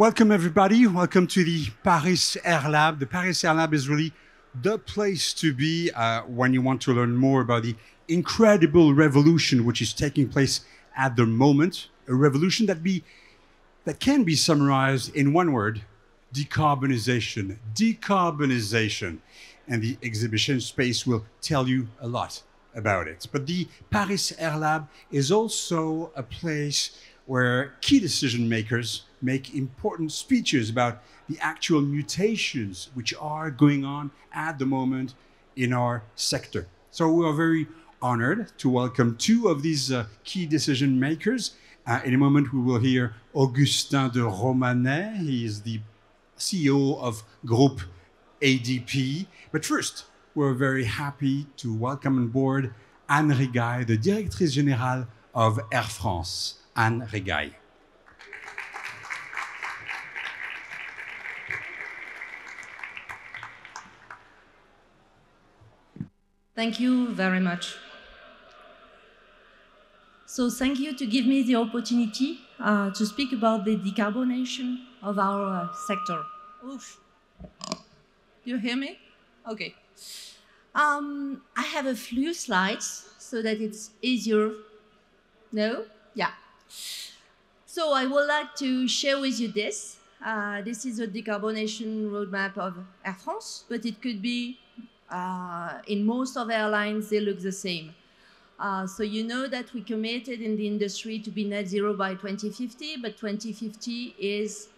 Welcome, everybody. Welcome to the Paris Air Lab. The Paris Air Lab is really the place to be when you want to learn more about the incredible revolution which is taking place at the moment. A revolution that can be summarized in one word: decarbonization. Decarbonization. And the exhibition space will tell you a lot about it. But the Paris Air Lab is also a place where key decision makers make important speeches about the actual mutations which are going on at the moment in our sector. So we are very honored to welcome two of these key decision makers. In a moment, we will hear Augustin de Romanet. He is the CEO of Groupe ADP. But first, we're very happy to welcome on board Anne Rigail, the Directrice Générale of Air France. Anne Rigail. Thank you very much. So thank you to give me the opportunity to speak about the decarbonation of our sector. Oof. You hear me? Okay. I have a few slides so that it's easier. No? Yeah. So I would like to share with you this. This is a decarbonation roadmap of Air France, but it could be in most of airlines, they look the same. So you know that we committed in the industry to be net zero by 2050, but 2050 is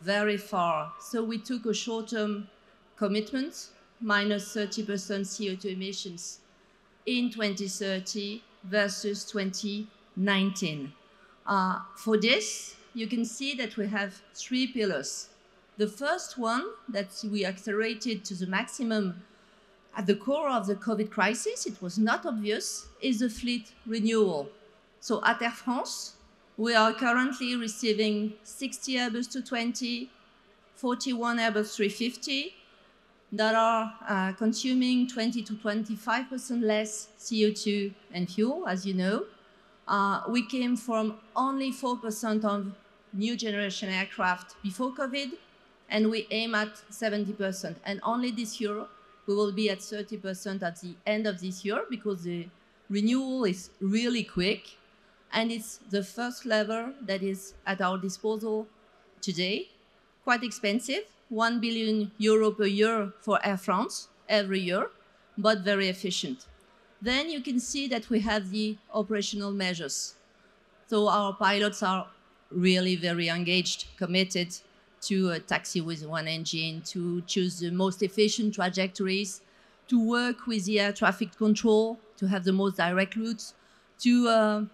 very far. So we took a short-term commitment, minus 30% CO2 emissions in 2030 versus 2019. For this, you can see that we have three pillars. The first one that we accelerated to the maximum at the core of the COVID crisis, it was not obvious, is the fleet renewal. So at Air France, we are currently receiving 60 Airbus 220, 41 Airbus 350 that are consuming 20 to 25% less CO2 and fuel, as you know. We came from only 4% of new generation aircraft before COVID, and we aim at 70%. And only this year, we will be at 30% at the end of this year because the renewal is really quick. And it's the first lever that is at our disposal today. Quite expensive, 1 billion euro per year for Air France every year, but very efficient. Then you can see that we have the operational measures. So our pilots are really very engaged, committed to a taxi with one engine, to choose the most efficient trajectories, to work with the air traffic control, to have the most direct routes, to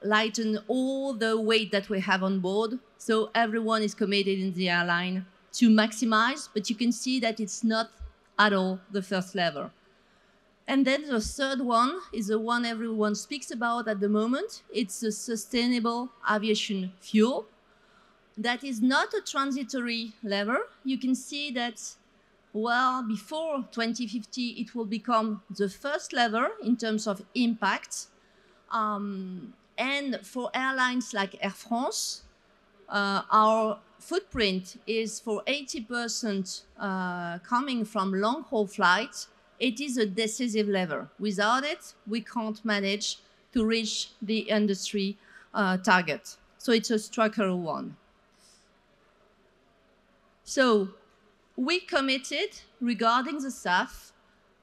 lighten all the weight that we have on board. So everyone is committed in the airline to maximize, but you can see that it's not at all the first lever. And then the third one is the one everyone speaks about at the moment. It's the sustainable aviation fuel. That is not a transitory lever. You can see that, well, before 2050, it will become the first lever in terms of impact. And for airlines like Air France, our footprint is for 80% coming from long-haul flights. It is a decisive lever. Without it, we can't manage to reach the industry target. So it's a structural one. So we committed, regarding the SAF,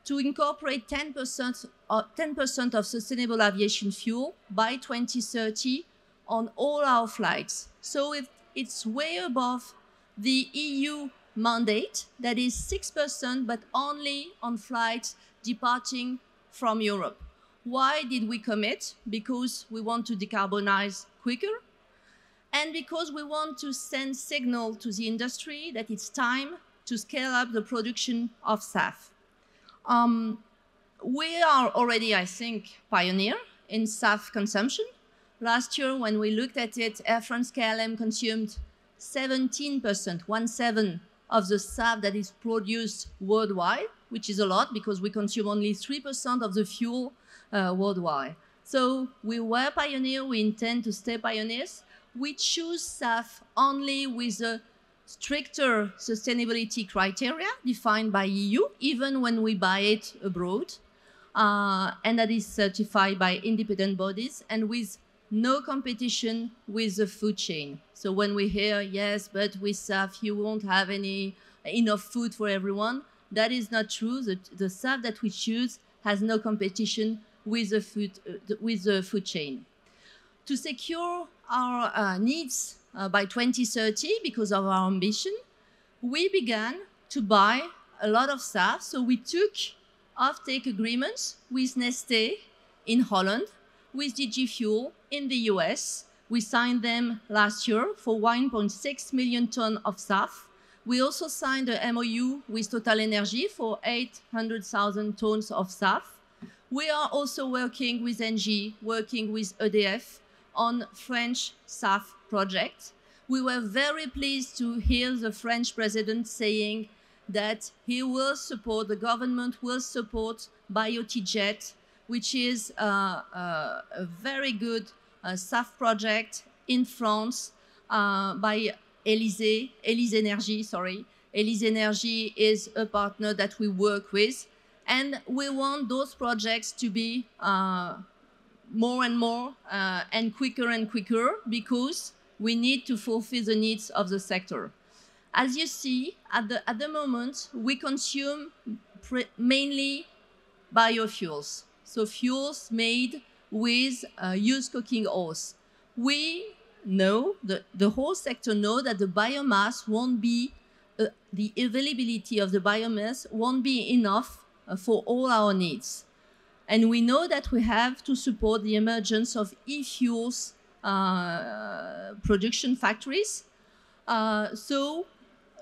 to incorporate 10% of sustainable aviation fuel by 2030 on all our flights. So it's way above the EU mandate, that is 6%, but only on flights departing from Europe. Why did we commit? Because we want to decarbonize quicker, and because we want to send signal to the industry that it's time to scale up the production of SAF. We are already, I think, pioneer in SAF consumption. Last year, when we looked at it, Air France-KLM consumed 17%, 1/7 of the SAF that is produced worldwide, which is a lot because we consume only 3% of the fuel worldwide. So we were pioneer, we intend to stay pioneers. we choose SAF only with a stricter sustainability criteria defined by EU, even when we buy it abroad, and that is certified by independent bodies, and with no competition with the food chain. So when we hear, yes, but with SAF you won't have enough food for everyone, that is not true. The SAF that we choose has no competition with the food chain. To secure our needs by 2030, because of our ambition, we began to buy a lot of SAF. So we took offtake agreements with Neste in Holland, with DG Fuel in the US. We signed them last year for 1.6 million tons of SAF. We also signed a MOU with TotalEnergies for 800,000 tons of SAF. We are also working with ENGIE, working with EDF on French SAF project. We were very pleased to hear the French president saying that he will support, the government will support BioTJet, which is a very good SAF project in France by Élysée Énergie, sorry. Élysée Énergie is a partner that we work with, and we want those projects to be more and more and quicker, because we need to fulfill the needs of the sector. As you see, at the moment, we consume mainly biofuels, so fuels made with used cooking oils. We know, the whole sector know that the biomass won't be, the availability of the biomass won't be enough for all our needs. And we know that we have to support the emergence of e-fuels production factories. So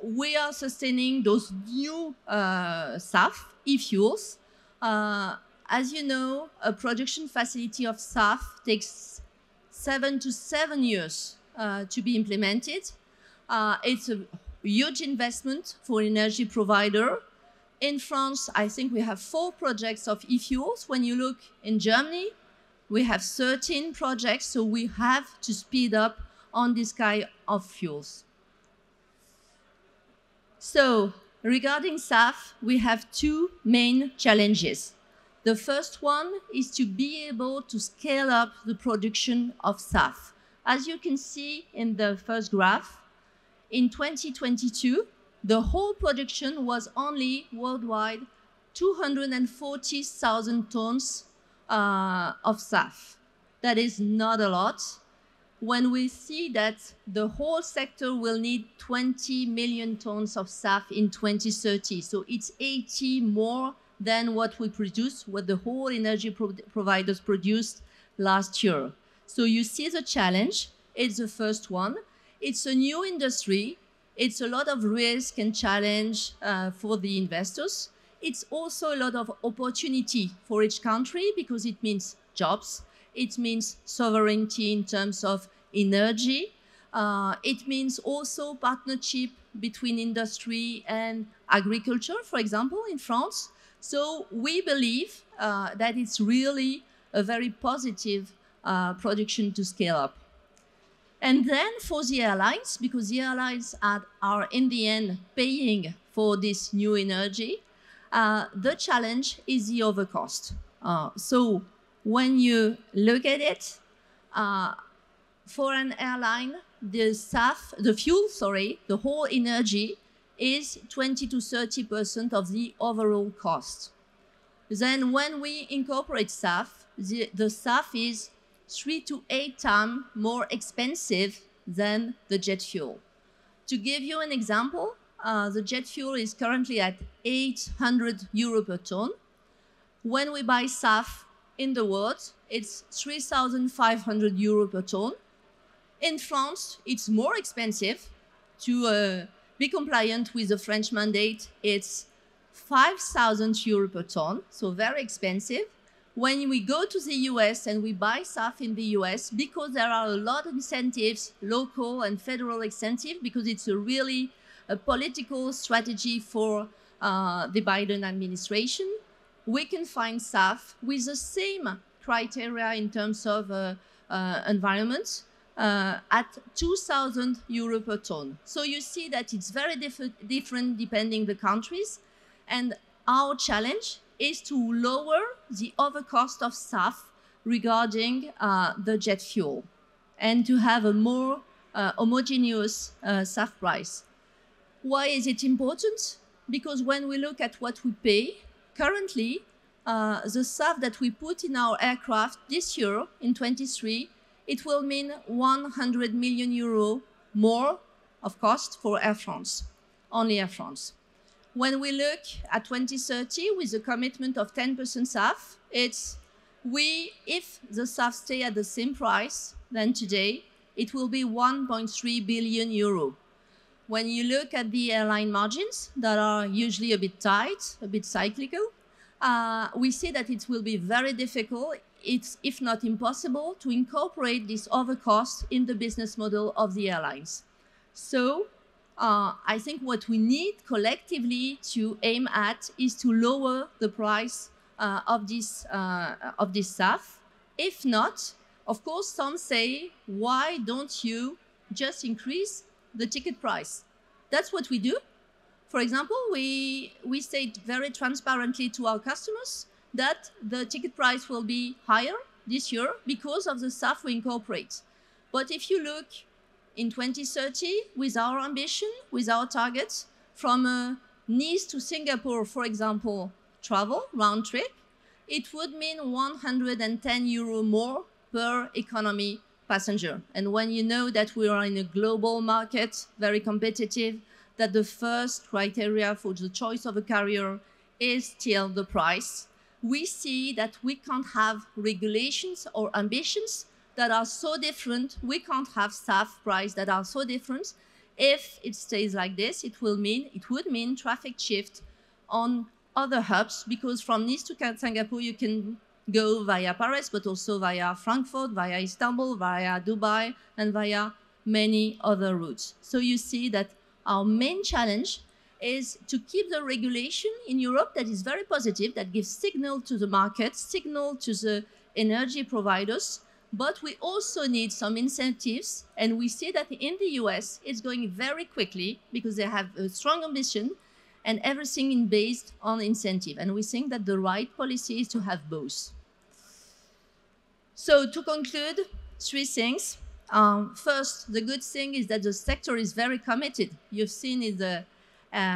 we are sustaining those new SAF, e-fuels. As you know, a production facility of SAF takes 7 to 7 years to be implemented. It's a huge investment for an energy provider. In France, I think we have 4 projects of e-fuels. When you look in Germany, we have 13 projects, so we have to speed up on this kind of fuels. So, regarding SAF, we have 2 main challenges. The first one is to be able to scale up the production of SAF. As you can see in the first graph, in 2022, the whole production was only worldwide 240,000 tons of SAF. That is not a lot. When we see that the whole sector will need 20 million tons of SAF in 2030, so it's 80 more than what we produced, what the whole energy providers produced last year. So you see the challenge. It's the first one. It's a new industry. It's a lot of risk and challenge for the investors. It's also a lot of opportunity for each country, because it means jobs. It means sovereignty in terms of energy. It means also partnership between industry and agriculture, for example, in France. So we believe that it's really a very positive production to scale up. And then for the airlines, because the airlines are in the end paying for this new energy, the challenge is the overcost. So when you look at it, for an airline, the whole energy is 20 to 30% of the overall cost. Then when we incorporate SAF, the SAF is 3 to 8 times more expensive than the jet fuel. To give you an example, the jet fuel is currently at 800 euro per ton. When we buy SAF in the world, it's 3,500 euro per ton. In France, it's more expensive. To be compliant with the French mandate, it's 5,000 euro per ton, so very expensive. When we go to the US and we buy SAF in the US, because there are a lot of incentives, local and federal incentives, because it's really a political strategy for the Biden administration, we can find SAF with the same criteria in terms of environment, at 2,000 euro per ton. So you see that it's very different depending the countries. And our challenge is to lower the overcost of SAF regarding the jet fuel and to have a more homogeneous SAF price. Why is it important? Because when we look at what we pay, currently, the SAF that we put in our aircraft this year, in 23, it will mean 100 million euro more of cost for Air France, only Air France. When we look at 2030 with a commitment of 10% SAF, it's if the SAF stay at the same price than today, it will be 1.3 billion euro. When you look at the airline margins that are usually a bit tight, a bit cyclical, we see that it will be very difficult, if not impossible, to incorporate this overcost in the business model of the airlines. So I think what we need collectively to aim at is to lower the price of this SAF. If not, of course, some say, why don't you just increase the ticket price? That's what we do. For example, we state very transparently to our customers that the ticket price will be higher this year because of the SAF we incorporate. But if you look in 2030, with our ambition, with our targets, from Nice to Singapore, for example, travel, round trip, it would mean 110 euro more per economy passenger. And when you know that we are in a global market, very competitive, that the first criteria for the choice of a carrier is still the price, we see that we can't have regulations or ambitions that are so different. We can't have SAF price that are so different. If it stays like this, it would mean traffic shift on other hubs, because from Nice to Singapore, you can go via Paris, but also via Frankfurt, via Istanbul, via Dubai, and via many other routes. So you see that our main challenge is to keep the regulation in Europe that is very positive, that gives signal to the market, signal to the energy providers, but we also need some incentives. And we see that in the US, it's going very quickly because they have a strong ambition and everything is based on incentive. And we think that the right policy is to have both. So to conclude, 3 things. First, the good thing is that the sector is very committed. You've seen it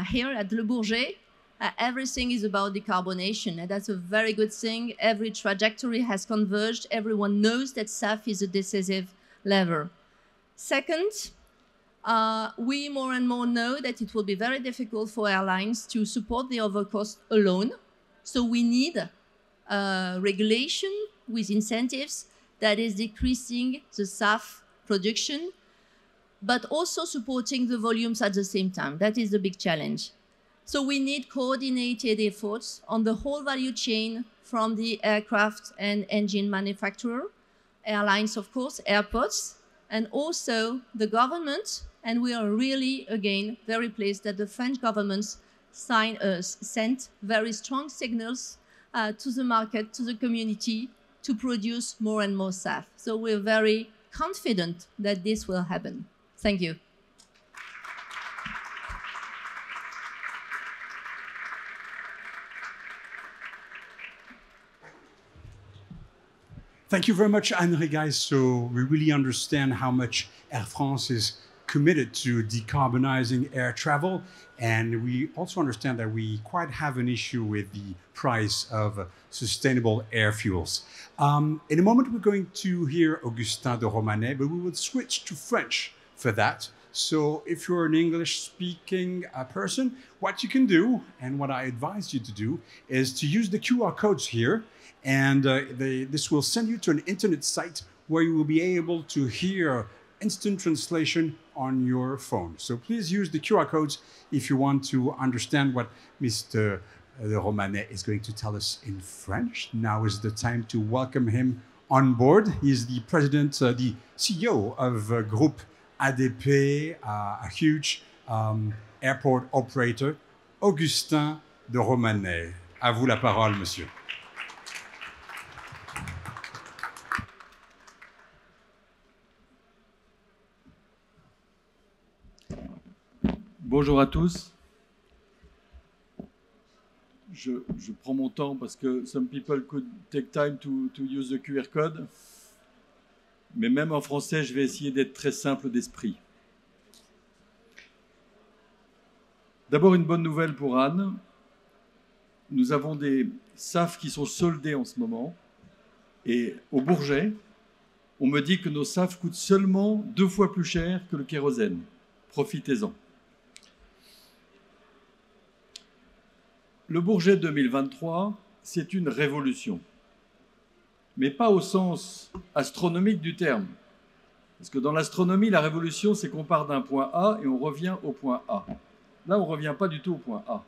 here at Le Bourget. Everything is about decarbonation, and that's a very good thing. Every trajectory has converged. Everyone knows that SAF is a decisive lever. Second, we more and more know that it will be very difficult for airlines to support the overcost alone. So we need regulation with incentives that is decreasing the SAF production, but also supporting the volumes at the same time. That is the big challenge. So we need coordinated efforts on the whole value chain, from the aircraft and engine manufacturer, airlines, of course, airports, and also the government. And we are really, again, very pleased that the French government sent very strong signals to the market, to the community, to produce more and more SAF. So we're very confident that this will happen. Thank you. Thank you very much, Anne-Marie, guys. So we really understand how much Air France is committed to decarbonizing air travel. And we also understand that we quite have an issue with the price of sustainable air fuels. In a moment, we're going to hear Augustin de Romanet, but we will switch to French for that. So if you're an English-speaking person, what you can do, and what I advise you to do, is to use the QR codes here. And this will send you to an internet site where you will be able to hear instant translation on your phone. So please use the QR codes if you want to understand what Mr. de Romanet is going to tell us in French. Now is the time to welcome him on board. He's the president, the CEO of Groupe ADP, a huge airport operator. Augustin de Romanet. À vous la parole, monsieur. Bonjour à tous. Je prends mon temps parce que some people could take time to use the QR code. Mais même en français, je vais essayer d'être très simple d'esprit. D'abord, une bonne nouvelle pour Anne. Nous avons des SAF qui sont soldés en ce moment. Et au Bourget, on me dit que nos SAF coûtent seulement 2 fois plus cher que le kérosène. Profitez-en. Le Bourget 2023, c'est une révolution. Mais pas au sens astronomique du terme. Parce que dans l'astronomie, la révolution, c'est qu'on part d'un point A et on revient au point A. Là, on ne revient pas du tout au point A.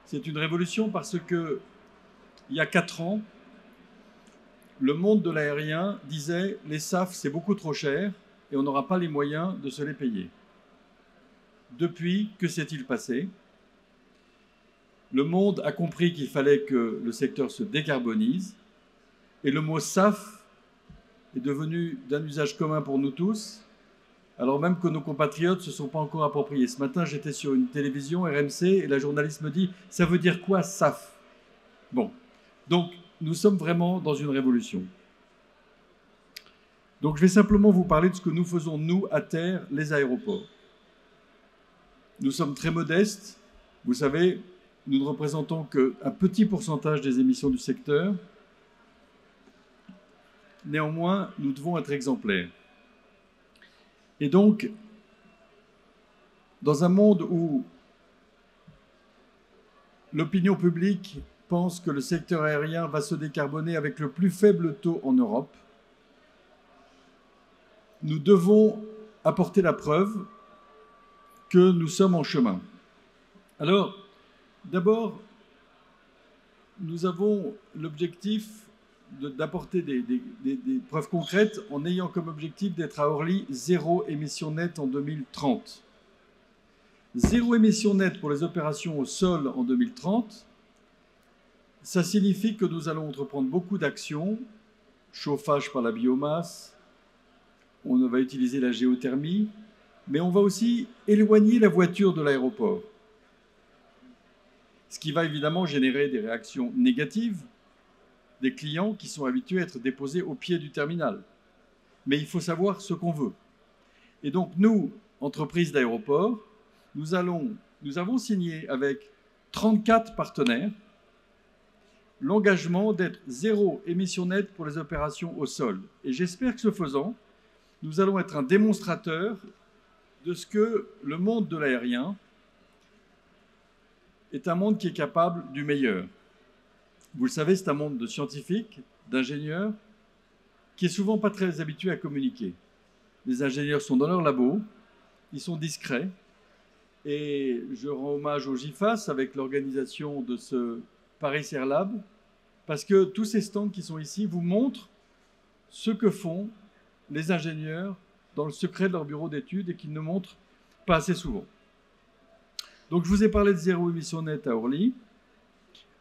C'est une révolution parce que, il y a 4 ans, le monde de l'aérien disait « les SAF, c'est beaucoup trop cher et on n'aura pas les moyens de se les payer ». Depuis, que s'est-il passé ? Le monde a compris qu'il fallait que le secteur se décarbonise et le mot SAF est devenu d'un usage commun pour nous tous, alors même que nos compatriotes ne se sont pas encore appropriés. Ce matin, j'étais sur une télévision, RMC, et la journaliste me dit « ça veut dire quoi, SAF ?» Bon, donc nous sommes vraiment dans une révolution. Donc je vais simplement vous parler de ce que nous faisons, nous, à terre, les aéroports. Nous sommes très modestes, vous savez, nous ne représentons qu'un petit pourcentage des émissions du secteur. Néanmoins, nous devons être exemplaires. Et donc, dans un monde où l'opinion publique pense que le secteur aérien va se décarboner avec le plus faible taux en Europe, nous devons apporter la preuve que nous sommes en chemin. Alors, d'abord, nous avons l'objectif d'apporter des preuves concrètes en ayant comme objectif d'être à Orly 0 émission nette en 2030. 0 émission nette pour les opérations au sol en 2030, ça signifie que nous allons entreprendre beaucoup d'actions, chauffage par la biomasse, on va utiliser la géothermie, mais on va aussi éloigner la voiture de l'aéroport. Ce qui va évidemment générer des réactions négatives des clients qui sont habitués à être déposés au pied du terminal. Mais il faut savoir ce qu'on veut. Et donc nous, entreprise d'aéroport, nous avons signé avec 34 partenaires l'engagement d'être 0 émission nette pour les opérations au sol. Et j'espère que ce faisant, nous allons être un démonstrateur de ce que le monde de l'aérien est un monde qui est capable du meilleur. Vous le savez, c'est un monde de scientifiques, d'ingénieurs, qui est souvent pas très habitué à communiquer. Les ingénieurs sont dans leur labo, ils sont discrets, et je rends hommage au GIFAS avec l'organisation de ce Paris Air Lab, parce que tous ces stands qui sont ici vous montrent ce que font les ingénieurs dans le secret de leur bureau d'études et qu'ils ne montrent pas assez souvent. Donc je vous ai parlé de 0 émission nette à Orly.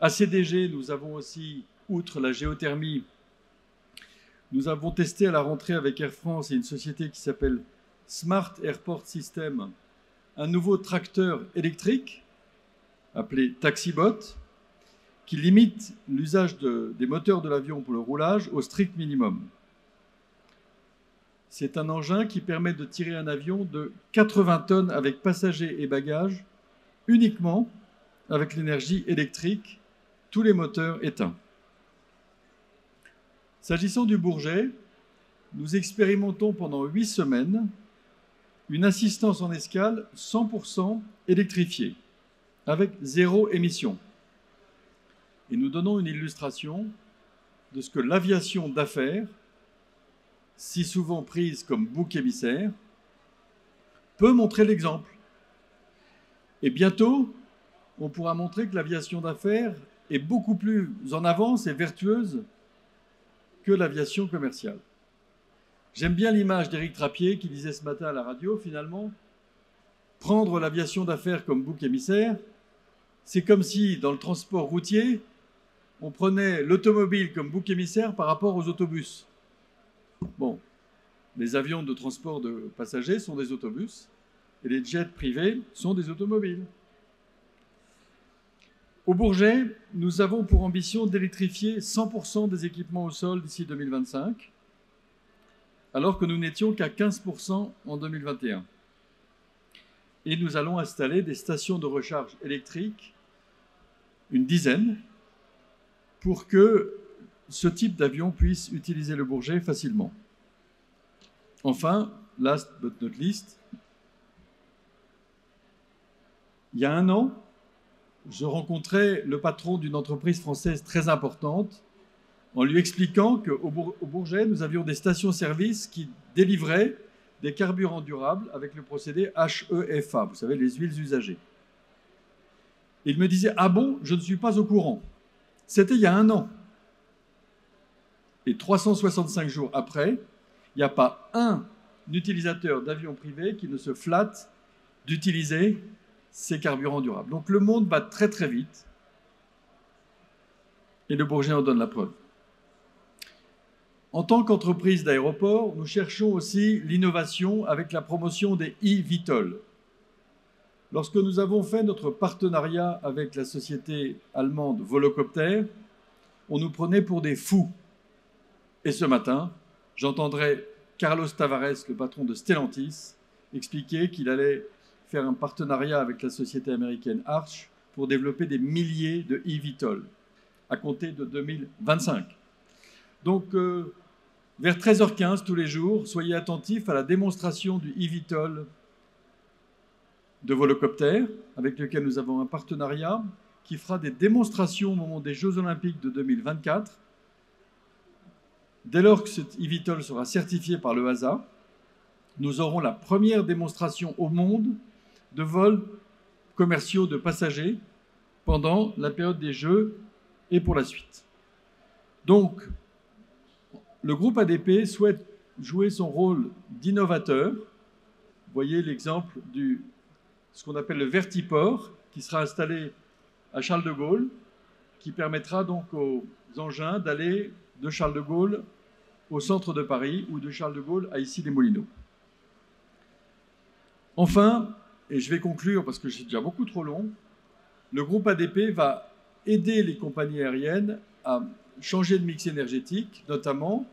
À CDG, nous avons aussi, outre la géothermie, nous avons testé à la rentrée avec Air France et une société qui s'appelle Smart Airport System, un nouveau tracteur électrique appelé Taxibot, qui limite l'usage des moteurs de l'avion pour le roulage au strict minimum. C'est un engin qui permet de tirer un avion de 80 tonnes avec passagers et bagages uniquement avec l'énergie électrique, tous les moteurs éteints. S'agissant du Bourget, nous expérimentons pendant 8 semaines une assistance en escale 100% électrifiée, avec 0 émission. Et nous donnons une illustration de ce que l'aviation d'affaires, si souvent prise comme bouc émissaire, peut montrer l'exemple. Et bientôt, on pourra montrer que l'aviation d'affaires est beaucoup plus en avance et vertueuse que l'aviation commerciale. J'aime bien l'image d'Éric Trappier qui disait ce matin à la radio, finalement, prendre l'aviation d'affaires comme bouc émissaire, c'est comme si, dans le transport routier, on prenait l'automobile comme bouc émissaire par rapport aux autobus. Bon, les avions de transport de passagers sont des autobus, Et les jets privés sont des automobiles. Au Bourget, nous avons pour ambition d'électrifier 100% des équipements au sol d'ici 2025, alors que nous n'étions qu'à 15% en 2021. Et nous allons installer des stations de recharge électrique, une dizaine, pour que ce type d'avion puisse utiliser le Bourget facilement. Enfin, last but not least, il y a un an, je rencontrais le patron d'une entreprise française très importante en lui expliquant qu'au Bourget, nous avions des stations-service qui délivraient des carburants durables avec le procédé HEFA, vous savez, les huiles usagées. Il me disait « Ah bon, je ne suis pas au courant ». C'était il y a un an. Et 365 jours après, il n'y a pas un utilisateur d'avion privé qui ne se flatte d'utiliser ces carburants durables. Donc le monde va très très vite et le Bourget en donne la preuve. En tant qu'entreprise d'aéroport, nous cherchons aussi l'innovation avec la promotion des eVTOL. Lorsque nous avons fait notre partenariat avec la société allemande Volocopter, on nous prenait pour des fous. Et ce matin, j'entendrai Carlos Tavares, le patron de Stellantis, expliquer qu'il allait faire un partenariat avec la société américaine Arch pour développer des milliers de eVTOL à compter de 2025. Donc, vers 13h15 tous les jours, soyez attentifs à la démonstration du eVTOL de Volocopter, avec lequel nous avons un partenariat, qui fera des démonstrations au moment des Jeux Olympiques de 2024. Dès lors que cet eVTOL sera certifié par le EASA, nous aurons la première démonstration au monde de vols commerciaux de passagers pendant la période des Jeux et pour la suite. Donc, le groupe ADP souhaite jouer son rôle d'innovateur. Vous voyez l'exemple de ce qu'on appelle le Vertiport, qui sera installé à Charles de Gaulle, qui permettra donc aux engins d'aller de Charles de Gaulle au centre de Paris ou de Charles de Gaulle à Issy-les-Moulineaux. Enfin, et je vais conclure parce que c'est déjà beaucoup trop long, le groupe ADP va aider les compagnies aériennes à changer de mix énergétique, notamment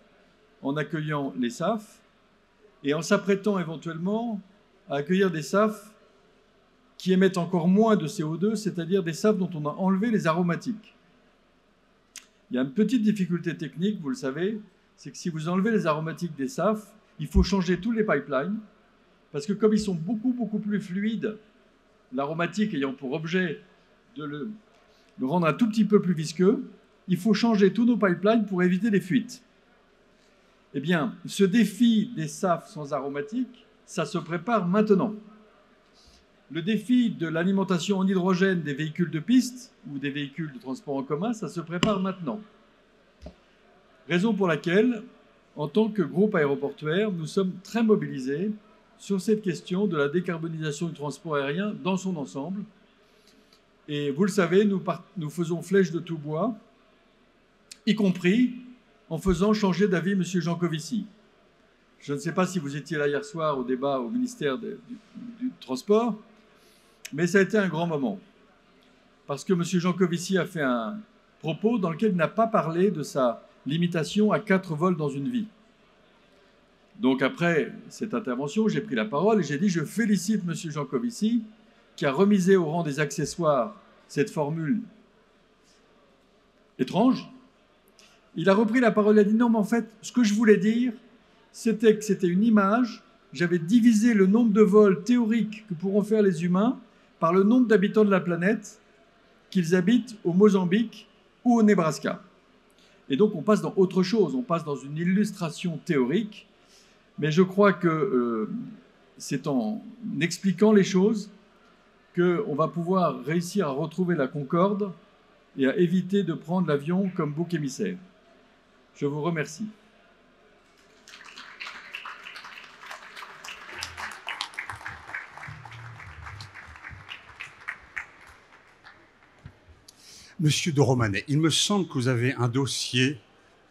en accueillant les SAF et en s'apprêtant éventuellement à accueillir des SAF qui émettent encore moins de CO2, c'est-à-dire des SAF dont on a enlevé les aromatiques. Il y a une petite difficulté technique, vous le savez, c'est que si vous enlevez les aromatiques des SAF, il faut changer tous les pipelines, parce que comme ils sont beaucoup plus fluides, l'aromatique ayant pour objet de le rendre un tout petit peu plus visqueux, il faut changer tous nos pipelines pour éviter les fuites. Eh bien, ce défi des SAF sans aromatique, ça se prépare maintenant. Le défi de l'alimentation en hydrogène des véhicules de piste ou des véhicules de transport en commun, ça se prépare maintenant. Raison pour laquelle, en tant que groupe aéroportuaire, nous sommes très mobilisés sur cette question de la décarbonisation du transport aérien dans son ensemble. Et vous le savez, nous faisons flèche de tout bois, y compris en faisant changer d'avis M. Jancovici. Je ne sais pas si vous étiez là hier soir au débat au ministère du Transport, mais ça a été un grand moment. Parce que M. Jancovici a fait un propos dans lequel il n'a pas parlé de sa limitation à 4 vols dans une vie. Donc après cette intervention, j'ai pris la parole et j'ai dit « Je félicite M. Jancovici qui a remisé au rang des accessoires cette formule étrange. » Il a repris la parole et a dit « Non, mais en fait, ce que je voulais dire, c'était que c'était une image. J'avais divisé le nombre de vols théoriques que pourront faire les humains par le nombre d'habitants de la planète, qu'ils habitent au Mozambique ou au Nebraska. » Et donc, on passe dans autre chose, on passe dans une illustration théorique, mais je crois que c'est en expliquant les choses qu'on va pouvoir réussir à retrouver la concorde et à éviter de prendre l'avion comme bouc émissaire. Je vous remercie. Monsieur de Romanet, il me semble que vous avez un dossier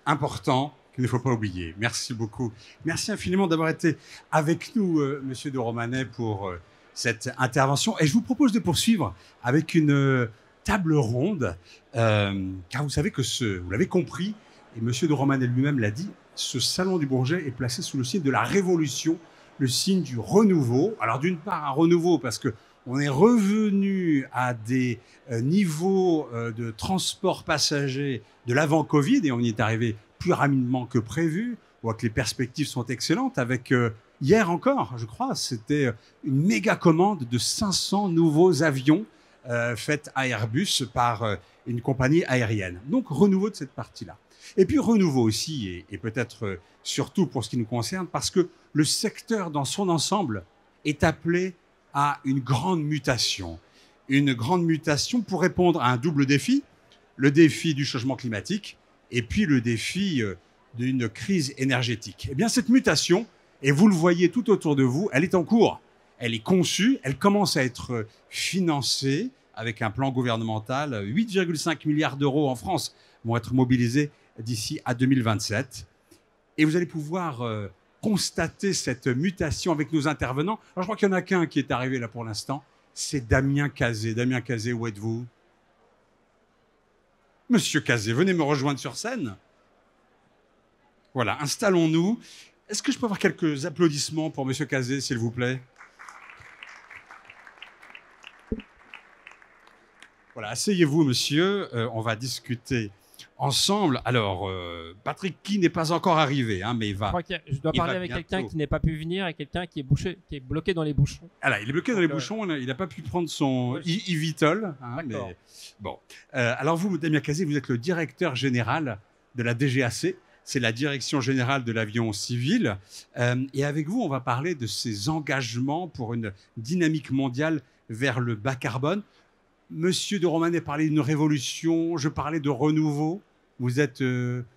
important qu'il ne faut pas oublier. Merci beaucoup. Merci infiniment d'avoir été avec nous, Monsieur de Romanet, pour cette intervention. Et je vous propose de poursuivre avec une table ronde, car vous savez que vous l'avez compris, et M. de Romanet lui-même l'a dit, ce salon du Bourget est placé sous le signe de la révolution, le signe du renouveau. Alors d'une part, un renouveau parce qu'on est revenu à des niveaux de transport passager de l'avant-Covid et on y est arrivé plus rapidement que prévu. On voit que les perspectives sont excellentes avec, hier encore, je crois, c'était une méga commande de 500 nouveaux avions faite à Airbus par une compagnie aérienne. Donc renouveau de cette partie-là. Et puis renouveau aussi, et peut-être surtout pour ce qui nous concerne, parce que le secteur dans son ensemble est appelé à une grande mutation. Une grande mutation pour répondre à un double défi, le défi du changement climatique et puis le défi d'une crise énergétique. Eh bien cette mutation, et vous le voyez tout autour de vous, elle est en cours. Elle est conçue, elle commence à être financée avec un plan gouvernemental. 8,5 milliards d'euros en France vont être mobilisés d'ici à 2027. Et vous allez pouvoir constater cette mutation avec nos intervenants. Alors, je crois qu'il n'y en a qu'un qui est arrivé là pour l'instant. C'est Damien Cazé. Damien Cazé, où êtes-vous? Monsieur Cazé, venez me rejoindre sur scène. Voilà, installons-nous. Est-ce que je peux avoir quelques applaudissements pour Monsieur Cazé, s'il vous plaît? Voilà, asseyez-vous, monsieur. On va discuter ensemble. Alors, Patrick Ky n'est pas encore arrivé, hein, mais il va. Je crois que je dois parler avec quelqu'un qui n'est pas pu venir et quelqu'un qui est bloqué dans les bouchons. Alors, il est bloqué dans les bouchons. Il n'a pas pu prendre son e-Vitol. Hein, mais bon. Alors vous, Damien Cazé, vous êtes le directeur général de la DGAC. C'est la Direction générale de l'avion civil. Et avec vous, on va parler de ces engagements pour une dynamique mondiale vers le bas carbone. Monsieur de Romanet parlait d'une révolution, je parlais de renouveau. Vous êtes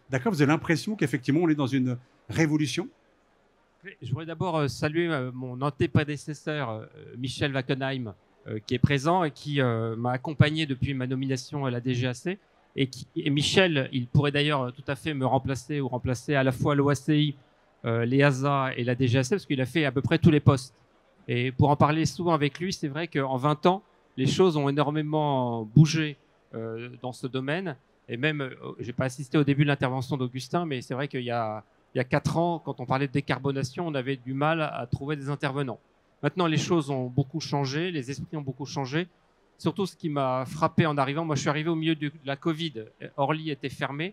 d'accord? Vous avez l'impression qu'effectivement, on est dans une révolution? Je voudrais d'abord saluer mon antéprédécesseur, Michel Wackenheim, qui est présent et qui m'a accompagné depuis ma nomination à la DGAC. Et Michel, il pourrait d'ailleurs tout à fait me remplacer ou remplacer à la fois l'OACI, l'EASA et la DGAC, parce qu'il a fait à peu près tous les postes. Et pour en parler souvent avec lui, c'est vrai qu'en 20 ans, les choses ont énormément bougé dans ce domaine. Et même, je n'ai pas assisté au début de l'intervention d'Augustin, mais c'est vrai qu'il y a 4 ans, quand on parlait de décarbonation, on avait du mal à trouver des intervenants. Maintenant, les choses ont beaucoup changé, les esprits ont beaucoup changé. Surtout, ce qui m'a frappé en arrivant, moi je suis arrivé au milieu de la Covid, Orly était fermé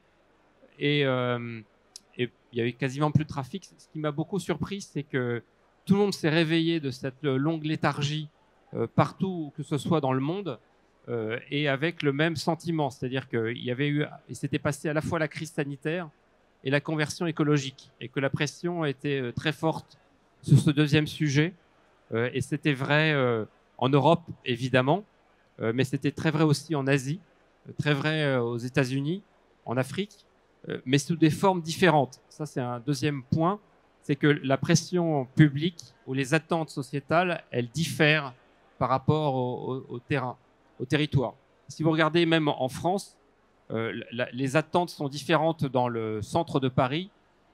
et il y avait quasiment plus de trafic. Ce qui m'a beaucoup surpris, c'est que tout le monde s'est réveillé de cette longue léthargie partout, que ce soit dans le monde, et avec le même sentiment. C'est-à-dire qu'il s'était passé à la fois la crise sanitaire et la conversion écologique, et que la pression était très forte sur ce deuxième sujet. Et c'était vrai en Europe, évidemment, mais c'était très vrai aussi en Asie, très vrai aux États-Unis, en Afrique, mais sous des formes différentes. Ça, c'est un deuxième point, c'est que la pression publique ou les attentes sociétales, elles diffèrent par rapport au terrain, au territoire. Si vous regardez même en France, les attentes sont différentes dans le centre de Paris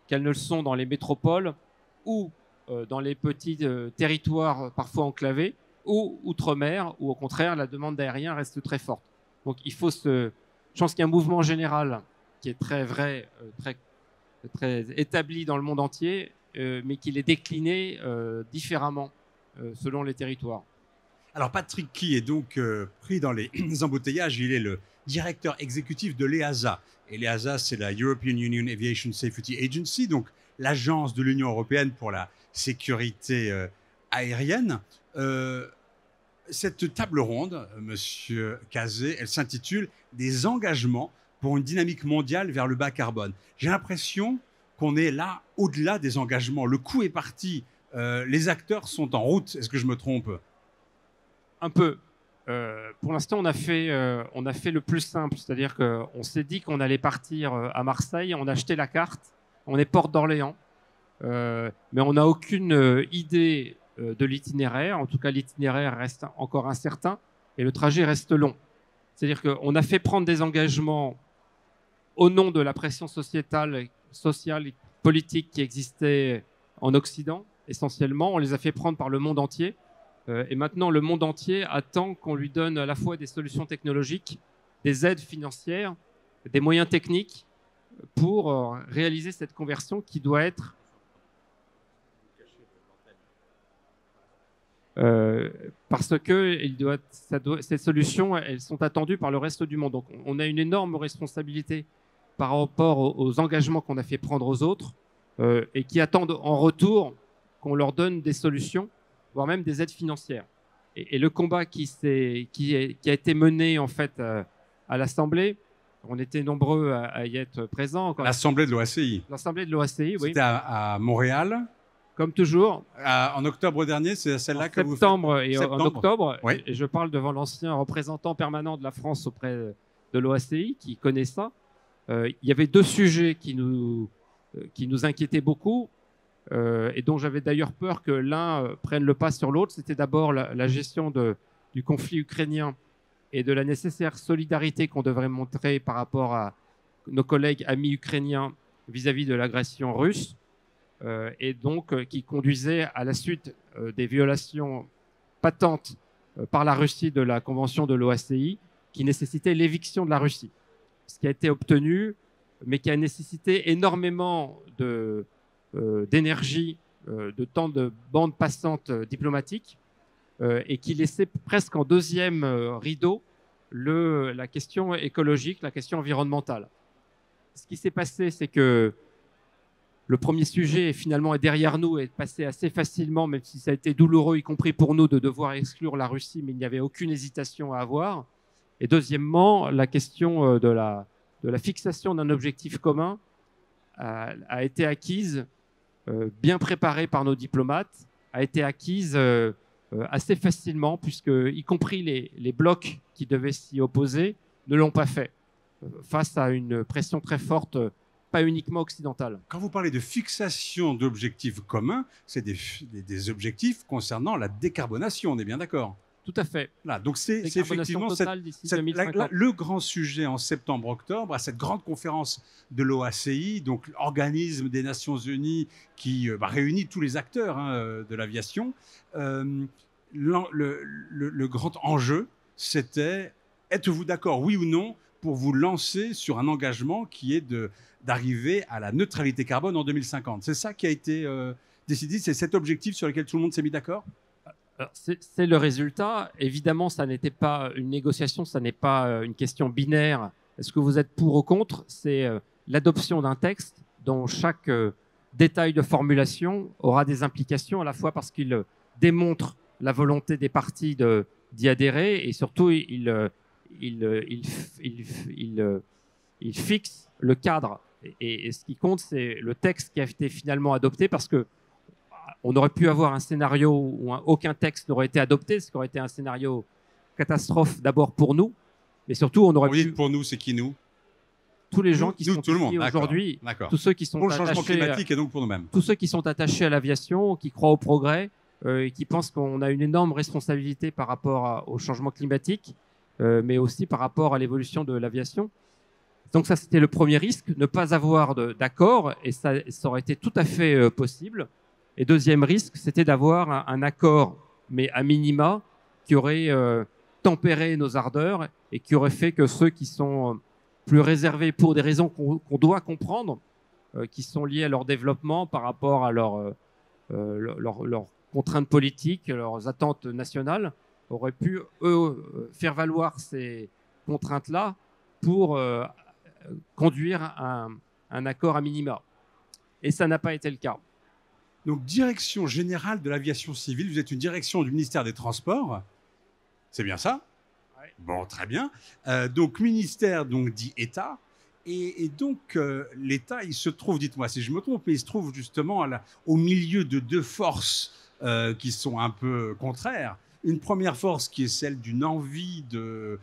qu'elles ne le sont dans les métropoles ou dans les petits territoires parfois enclavés, ou outre-mer, où au contraire la demande d'aérien reste très forte. Donc je pense qu'il y a un mouvement général qui est très vrai, très établi dans le monde entier, mais qu'il est décliné différemment selon les territoires. Alors Patrick Ky est donc pris dans les embouteillages. Il est le directeur exécutif de l'EASA. Et l'EASA, c'est la European Union Aviation Safety Agency, donc l'agence de l'Union européenne pour la sécurité aérienne. Cette table ronde, Monsieur Cazé, elle s'intitule « Des engagements pour une dynamique mondiale vers le bas carbone ». J'ai l'impression qu'on est là au-delà des engagements. Le coup est parti, les acteurs sont en route. Est-ce que je me trompe? Un peu. Pour l'instant, on a fait le plus simple, c'est-à-dire qu'on s'est dit qu'on allait partir à Marseille, on a acheté la carte, on est porte d'Orléans, mais on n'a aucune idée de l'itinéraire. En tout cas, l'itinéraire reste encore incertain et le trajet reste long. C'est-à-dire qu'on a fait prendre des engagements au nom de la pression sociale et politique qui existait en Occident, essentiellement. On les a fait prendre par le monde entier. Et maintenant, le monde entier attend qu'on lui donne à la fois des solutions technologiques, des aides financières, des moyens techniques pour réaliser cette conversion qui doit être parce que ces solutions, elles sont attendues par le reste du monde. Donc, on a une énorme responsabilité par rapport aux engagements qu'on a fait prendre aux autres et qui attendent en retour qu'on leur donne des solutions, voire même des aides financières. Et le combat qui a été mené en fait à l'Assemblée, on était nombreux à y être présents. L'Assemblée de l'OACI. L'Assemblée de l'OACI, oui. C'était à Montréal. Comme toujours. En octobre dernier, c'est celle-là que vous faites. En octobre, oui. Et je parle devant l'ancien représentant permanent de la France auprès de l'OACI, qui connaît ça. Il y avait deux sujets qui nous inquiétaient beaucoup, et dont j'avais d'ailleurs peur que l'un prenne le pas sur l'autre. C'était d'abord la gestion du conflit ukrainien et de la nécessaire solidarité qu'on devrait montrer par rapport à nos collègues amis ukrainiens vis-à-vis de l'agression russe. Et donc qui conduisait à la suite des violations patentes par la Russie de la convention de l'OACI, qui nécessitait l'éviction de la Russie. Ce qui a été obtenu, mais qui a nécessité énormément d'énergie, de temps de bande passante diplomatique, et qui laissait presque en deuxième rideau la question écologique, la question environnementale. Ce qui s'est passé, c'est que le premier sujet finalement est derrière nous et est passé assez facilement, même si ça a été douloureux, y compris pour nous, de devoir exclure la Russie, mais il n'y avait aucune hésitation à avoir. Et deuxièmement, la question de la fixation d'un objectif commun a été acquise, bien préparée par nos diplomates, a été acquise assez facilement, puisque y compris les blocs qui devaient s'y opposer ne l'ont pas fait, face à une pression très forte, pas uniquement occidentale. Quand vous parlez de fixation d'objectifs communs, c'est des objectifs concernant la décarbonation, on est bien d'accord? Tout à fait. Là, donc c'est effectivement le grand sujet en septembre-octobre, à cette grande conférence de l'OACI, donc l'organisme des Nations Unies qui réunit tous les acteurs de l'aviation. Le grand enjeu, c'était, êtes-vous d'accord, oui ou non, pour vous lancer sur un engagement qui est d'arriver à la neutralité carbone en 2050. C'est ça qui a été décidé, c'est cet objectif sur lequel tout le monde s'est mis d'accord? C'est le résultat. Évidemment, ça n'était pas une négociation, ça n'est pas une question binaire. Est-ce que vous êtes pour ou contre? C'est l'adoption d'un texte dont chaque détail de formulation aura des implications, à la fois parce qu'il démontre la volonté des parties d'y adhérer, et surtout il fixe le cadre. Et ce qui compte, c'est le texte qui a été finalement adopté, parce que on aurait pu avoir un scénario où aucun texte n'aurait été adopté, ce qui aurait été un scénario catastrophe d'abord pour nous, mais surtout on aurait pu... Pour nous, c'est qui nous? Tous les gens qui sont ici aujourd'hui, tous ceux qui sont pour le changement climatique et donc pour nous-mêmes. Tous ceux qui sont attachés à l'aviation, qui croient au progrès, et qui pensent qu'on a une énorme responsabilité par rapport au changement climatique, mais aussi par rapport à l'évolution de l'aviation. Donc ça, c'était le premier risque, ne pas avoir d'accord, et ça aurait été tout à fait possible. Et deuxième risque, c'était d'avoir un accord, mais à minima, qui aurait tempéré nos ardeurs et qui aurait fait que ceux qui sont plus réservés pour des raisons qu'on doit comprendre, qui sont liées à leur développement par rapport à leurs contraintes politiques, leurs attentes nationales, auraient pu, eux, faire valoir ces contraintes-là pour conduire un accord à minima. Et ça n'a pas été le cas. Donc, direction générale de l'aviation civile, vous êtes une direction du ministère des Transports, c'est bien ça? Ouais. Bon, très bien. Donc, ministère donc, dit État, et donc l'État, il se trouve, dites-moi si je me trompe, mais il se trouve justement au milieu de deux forces qui sont un peu contraires. une première force qui est celle d'une envie de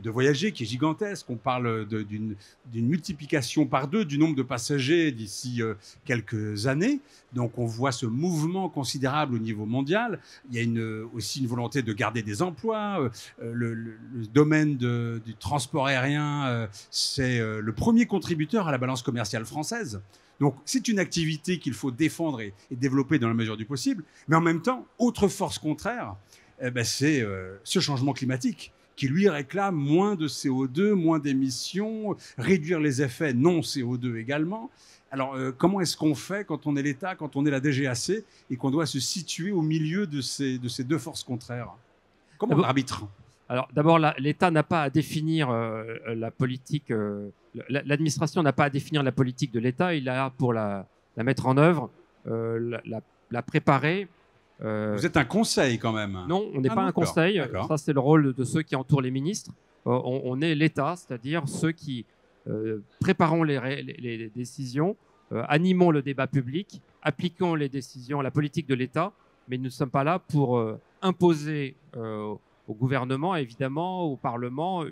voyager, qui est gigantesque. On parle d'une multiplication par 2 du nombre de passagers d'ici quelques années. Donc on voit ce mouvement considérable au niveau mondial. Il y a aussi une volonté de garder des emplois. Le domaine du transport aérien, c'est le premier contributeur à la balance commerciale française. Donc, c'est une activité qu'il faut défendre et développer dans la mesure du possible. Mais en même temps, autre force contraire, c'est ce changement climatique qui, lui, réclame moins de CO2, moins d'émissions, réduire les effets non CO2 également. Alors, comment est-ce qu'on fait quand on est l'État, quand on est la DGAC et qu'on doit se situer au milieu de ces 2 forces contraires? Comment on arbitre? Alors, d'abord, l'État n'a pas à définir la politique. L'administration n'a pas à définir la politique de l'État. Il est là pour la mettre en œuvre, la préparer. Vous êtes un conseil quand même? Non, on n'est pas un conseil. Ça, c'est le rôle de ceux qui entourent les ministres. On est l'État, c'est-à-dire ceux qui préparons les décisions, animons le débat public, appliquons les décisions, la politique de l'État, mais nous ne sommes pas là pour imposer au gouvernement, évidemment, au Parlement,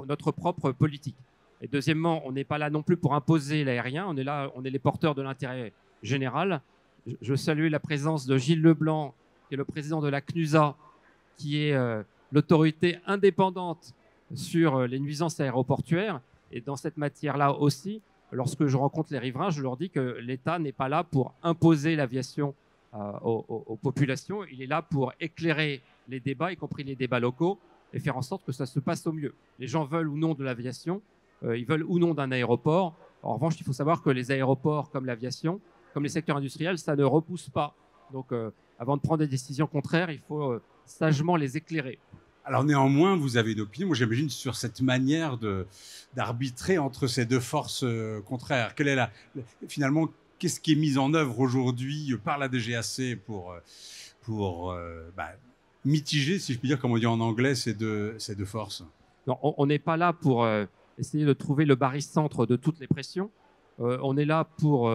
notre propre politique. Et deuxièmement, on n'est pas là non plus pour imposer l'aérien, on est les porteurs de l'intérêt général. Je salue la présence de Gilles Leblanc, qui est le président de la CNUSA, qui est l'autorité indépendante sur les nuisances aéroportuaires. Et dans cette matière-là aussi, lorsque je rencontre les riverains, je leur dis que l'État n'est pas là pour imposer l'aviation aux populations. Il est là pour éclairer les débats, y compris les débats locaux, et faire en sorte que ça se passe au mieux. Les gens veulent ou non de l'aviation, ils veulent ou non d'un aéroport. En revanche, il faut savoir que les aéroports, comme l'aviation, comme les secteurs industriels, ça ne repousse pas. Donc, avant de prendre des décisions contraires, il faut sagement les éclairer. Alors néanmoins, vous avez une opinion, moi j'imagine, sur cette manière d'arbitrer entre ces 2 forces contraires. Finalement, qu'est-ce qui est mis en œuvre aujourd'hui par la DGAC pour mitiger, si je puis dire, comme on dit en anglais, ces deux forces? Non, on n'est pas là pour essayer de trouver le barycentre de toutes les pressions. On est là pour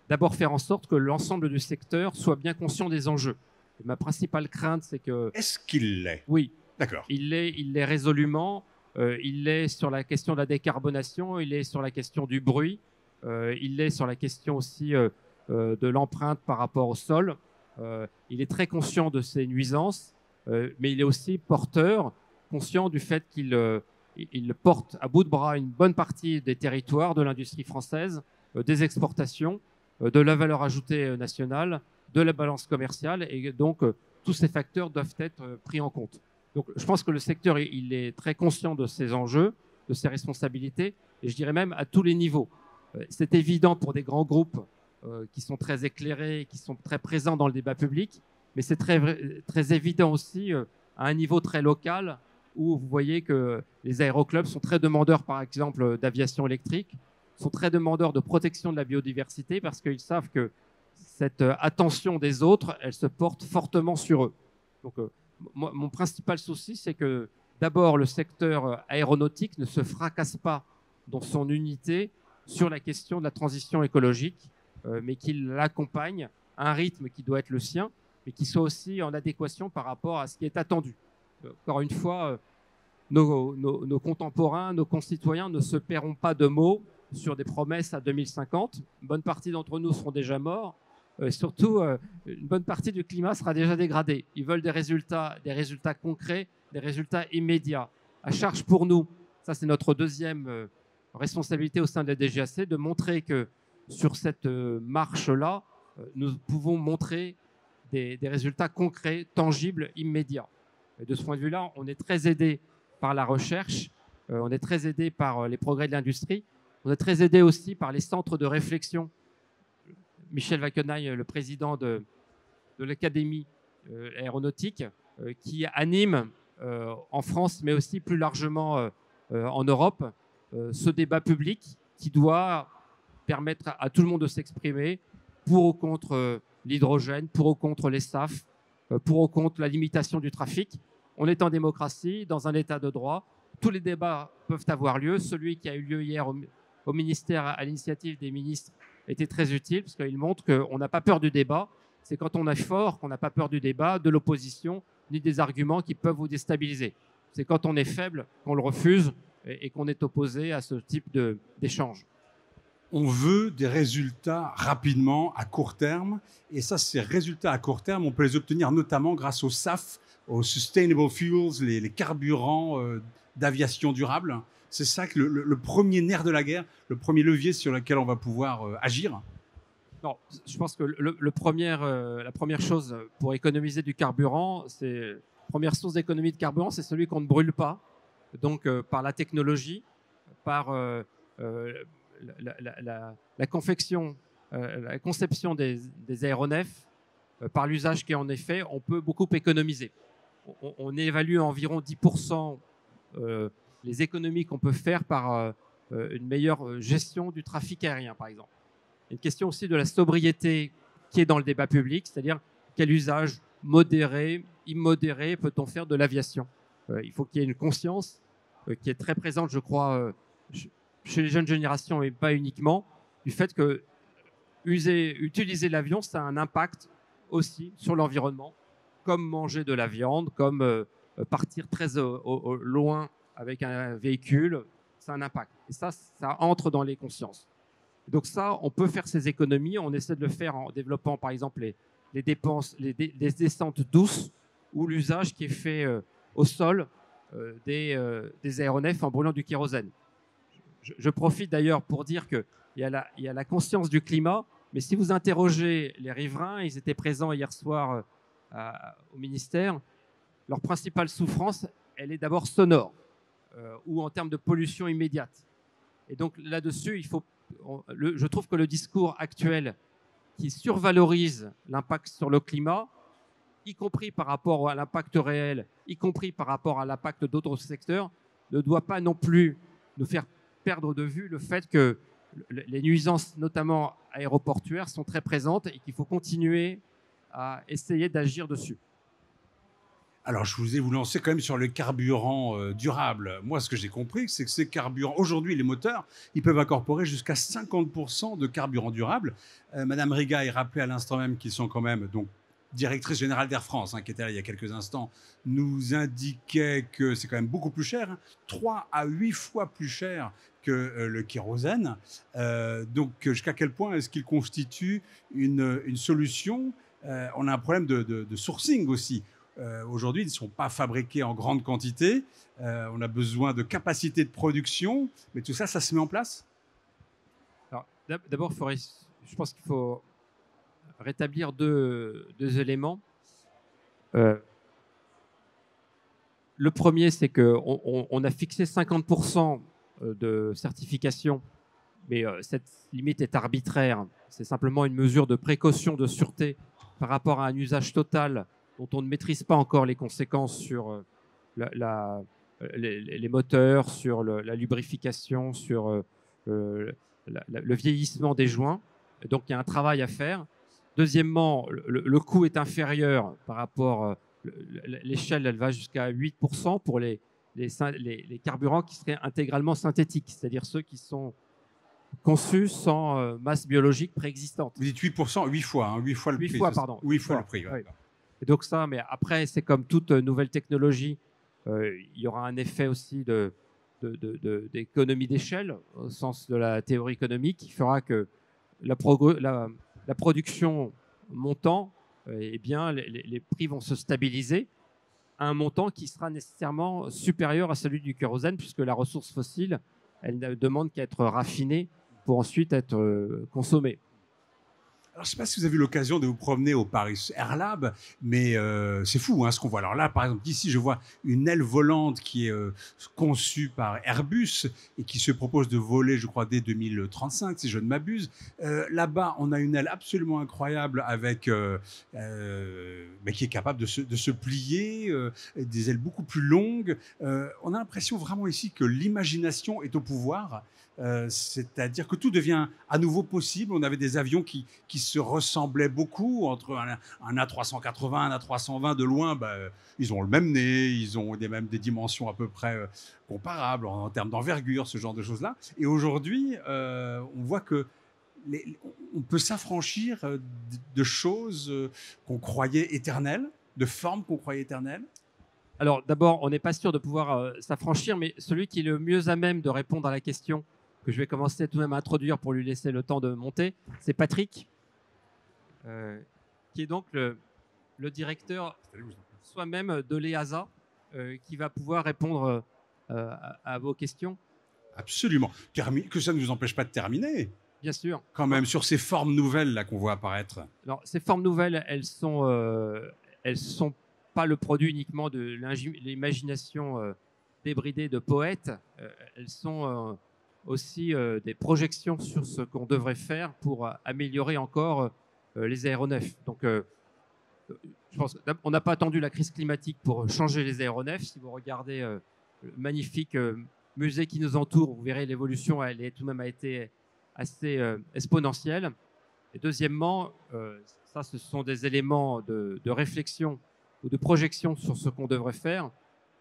d'abord faire en sorte que l'ensemble du secteur soit bien conscient des enjeux. Et ma principale crainte, c'est que... Est-ce qu'il l'est? Oui. D'accord. Il l'est résolument. Il l'est sur la question de la décarbonation, il l'est sur la question du bruit, il l'est sur la question aussi de l'empreinte par rapport au sol. Il est très conscient de ces nuisances, mais il est aussi conscient du fait qu'il porte à bout de bras une bonne partie des territoires de l'industrie française, des exportations, de la valeur ajoutée nationale, de la balance commerciale, et donc tous ces facteurs doivent être pris en compte. Donc je pense que le secteur, il est très conscient de ces enjeux, de ses responsabilités, et je dirais même à tous les niveaux. C'est évident pour des grands groupes qui sont très éclairés, qui sont très présents dans le débat public, mais c'est très évident aussi à un niveau très local, où vous voyez que les aéroclubs sont très demandeurs, par exemple, d'aviation électrique, sont très demandeurs de protection de la biodiversité, parce qu'ils savent que cette attention des autres, elle se porte fortement sur eux. Donc, mon principal souci, c'est que d'abord, le secteur aéronautique ne se fracasse pas dans son unité sur la question de la transition écologique, mais qu'il l'accompagne à un rythme qui doit être le sien, mais qui soit aussi en adéquation par rapport à ce qui est attendu. Encore une fois, nos contemporains, nos concitoyens ne se paieront pas de mots sur des promesses à 2050. Une bonne partie d'entre nous seront déjà morts. Surtout, une bonne partie du climat sera déjà dégradée. Ils veulent des résultats concrets, des résultats immédiats. À charge pour nous, ça c'est notre deuxième responsabilité au sein de la DGAC, de montrer que sur cette marche-là, nous pouvons montrer des résultats concrets, tangibles, immédiats. Et de ce point de vue-là, on est très aidé par la recherche, on est très aidé par les progrès de l'industrie, on est très aidé aussi par les centres de réflexion. Michel Wackenaille, le président de l'Académie aéronautique, qui anime en France, mais aussi plus largement en Europe, ce débat public qui doit permettre à tout le monde de s'exprimer pour ou contre l'hydrogène, pour ou contre les SAF, pour ou contre la limitation du trafic. On est en démocratie, dans un état de droit. Tous les débats peuvent avoir lieu. Celui qui a eu lieu hier au ministère à l'initiative des ministres était très utile parce qu'il montre qu'on n'a pas peur du débat. C'est quand on est fort qu'on n'a pas peur du débat, de l'opposition, ni des arguments qui peuvent vous déstabiliser. C'est quand on est faible qu'on le refuse et qu'on est opposé à ce type d'échange. On veut des résultats rapidement, à court terme. Et ça, ces résultats à court terme, on peut les obtenir notamment grâce aux SAF, aux Sustainable Fuels, les carburants d'aviation durable. C'est ça que le premier nerf de la guerre, le premier levier sur lequel on va pouvoir agir. Non, je pense que la première chose pour économiser du carburant, la première source d'économie de carburant, c'est celui qu'on ne brûle pas. Donc, par la technologie, par la confection, la conception des aéronefs, par l'usage qui en est fait, on peut beaucoup économiser. On évalue à environ 10% les économies qu'on peut faire par une meilleure gestion du trafic aérien, par exemple. Il y a une question aussi de la sobriété qui est dans le débat public, c'est-à-dire quel usage modéré, immodéré peut-on faire de l'aviation. Il faut qu'il y ait une conscience qui est très présente, je crois, chez les jeunes générations et pas uniquement, du fait que utiliser l'avion, ça a un impact aussi sur l'environnement, comme manger de la viande, comme partir très loin avec un véhicule, ça a un impact. Et ça entre dans les consciences. Donc ça, on peut faire ces économies. On essaie de le faire en développant, par exemple, les dépenses, les descentes douces ou l'usage qui est fait au sol des aéronefs en brûlant du kérosène. Je profite d'ailleurs pour dire qu'il y a la conscience du climat, mais si vous interrogez les riverains, ils étaient présents hier soir au ministère, leur principale souffrance, elle est d'abord sonore ou en termes de pollution immédiate. Et donc là-dessus, je trouve que le discours actuel qui survalorise l'impact sur le climat, y compris par rapport à l'impact réel, y compris par rapport à l'impact d'autres secteurs, ne doit pas non plus nous faire perdre de vue le fait que les nuisances, notamment aéroportuaires, sont très présentes et qu'il faut continuer à essayer d'agir dessus. Alors, je vous ai lancé quand même sur le carburant durable. Moi, ce que j'ai compris, c'est que ces carburants, aujourd'hui, les moteurs, ils peuvent incorporer jusqu'à 50% de carburant durable. Madame Rigail rappelait à l'instant même qu'ils sont quand même donc directrice générale d'Air France, qui était là il y a quelques instants, nous indiquait que c'est quand même beaucoup plus cher, 3 à 8 fois plus cher que le kérosène. Donc, jusqu'à quel point est-ce qu'il constitue une solution On a un problème de sourcing aussi. Aujourd'hui, ils ne sont pas fabriqués en grande quantité. On a besoin de capacité de production. Mais tout ça, ça se met en place? Alors, d'abord, je pense qu'il faut rétablir deux éléments. Le premier, c'est qu'on a fixé 50% de certification, mais cette limite est arbitraire. C'est simplement une mesure de précaution, de sûreté par rapport à un usage total dont on ne maîtrise pas encore les conséquences sur les moteurs, sur la lubrification, sur le vieillissement des joints. Donc, il y a un travail à faire. Deuxièmement, le coût est inférieur par rapport... l'échelle, elle va jusqu'à 8% pour les carburants qui seraient intégralement synthétiques, c'est-à-dire ceux qui sont conçus sans masse biologique préexistante. Vous dites 8%, 8 fois, 8 fois le prix. 8 fois, pardon. 8 fois le prix. Ouais. Oui. Et donc ça, mais après, c'est comme toute nouvelle technologie, il y aura un effet aussi d'économie d'échelle, au sens de la théorie économique, qui fera que la production montant, eh bien, les prix vont se stabiliser à un montant qui sera nécessairement supérieur à celui du kérosène, puisque la ressource fossile, elle ne demande qu'à être raffinée pour ensuite être consommée. Alors, je ne sais pas si vous avez eu l'occasion de vous promener au Paris Air Lab, mais c'est fou ce qu'on voit. Alors là, par exemple, ici, je vois une aile volante qui est conçue par Airbus et qui se propose de voler, je crois, dès 2035, si je ne m'abuse. Là-bas, on a une aile absolument incroyable avec, mais qui est capable de se plier, des ailes beaucoup plus longues. On a l'impression vraiment ici que l'imagination est au pouvoir. C'est-à-dire que tout devient à nouveau possible. On avait des avions qui se ressemblaient beaucoup entre un A380, un A320 de loin. Ils ont le même nez, ils ont même des dimensions à peu près comparables en termes d'envergure, ce genre de choses-là. Et aujourd'hui, on voit que on peut s'affranchir de choses qu'on croyait éternelles. de formes qu'on croyait éternelles? Alors d'abord, on n'est pas sûr de pouvoir s'affranchir, mais celui qui est le mieux à même de répondre à la question, que je vais commencer tout de même à introduire pour lui laisser le temps de monter, c'est Patrick, qui est donc le directeur soi-même de l'EASA, qui va pouvoir répondre à vos questions. Absolument. Que ça ne vous empêche pas de terminer, Bien sûr. quand même, sur ces formes nouvelles là qu'on voit apparaître. Alors, ces formes nouvelles, elles sont pas le produit uniquement de l'imagination débridée de poètes. Elles sont aussi des projections sur ce qu'on devrait faire pour améliorer encore les aéronefs. Donc, je pense qu'on n'a pas attendu la crise climatique pour changer les aéronefs. Si vous regardez le magnifique musée qui nous entoure, vous verrez l'évolution, elle est tout de même a été assez exponentielle. Et deuxièmement, ça, ce sont des éléments de réflexion ou de projection sur ce qu'on devrait faire.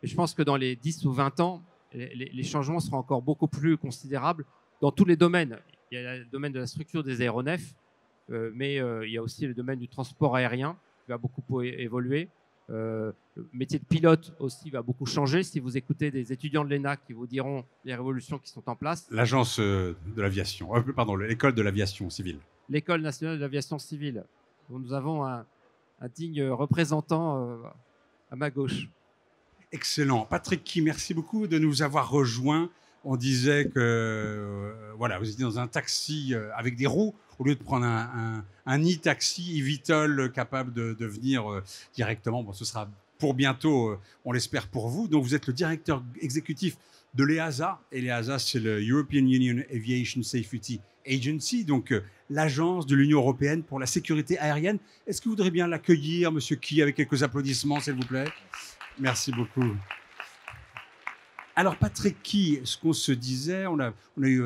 Et je pense que dans les 10 ou 20 ans, les changements seront encore beaucoup plus considérables dans tous les domaines. Il y a le domaine de la structure des aéronefs, mais il y a aussi le domaine du transport aérien qui va beaucoup évoluer. Le métier de pilote aussi va beaucoup changer. Si vous écoutez des étudiants de l'ENA qui vous diront les révolutions qui sont en place. L'agence de l'aviation, pardon, l'école de l'aviation civile. L'École nationale de l'aviation civile, dont nous avons un digne représentant à ma gauche. Excellent. Patrick Ky, merci beaucoup de nous avoir rejoints. On disait que voilà, vous étiez dans un taxi avec des roues, au lieu de prendre un e-taxi eVTOL capable de venir directement. Bon, ce sera pour bientôt, on l'espère pour vous. Donc, vous êtes le directeur exécutif de l'EASA. Et l'EASA, c'est le European Union Aviation Safety Agency, donc l'agence de l'Union européenne pour la sécurité aérienne. Est-ce que vous voudriez bien l'accueillir, Monsieur Ky, avec quelques applaudissements, s'il vous plaît? Merci beaucoup. Alors, Patrick Ky, ce qu'on se disait, on a eu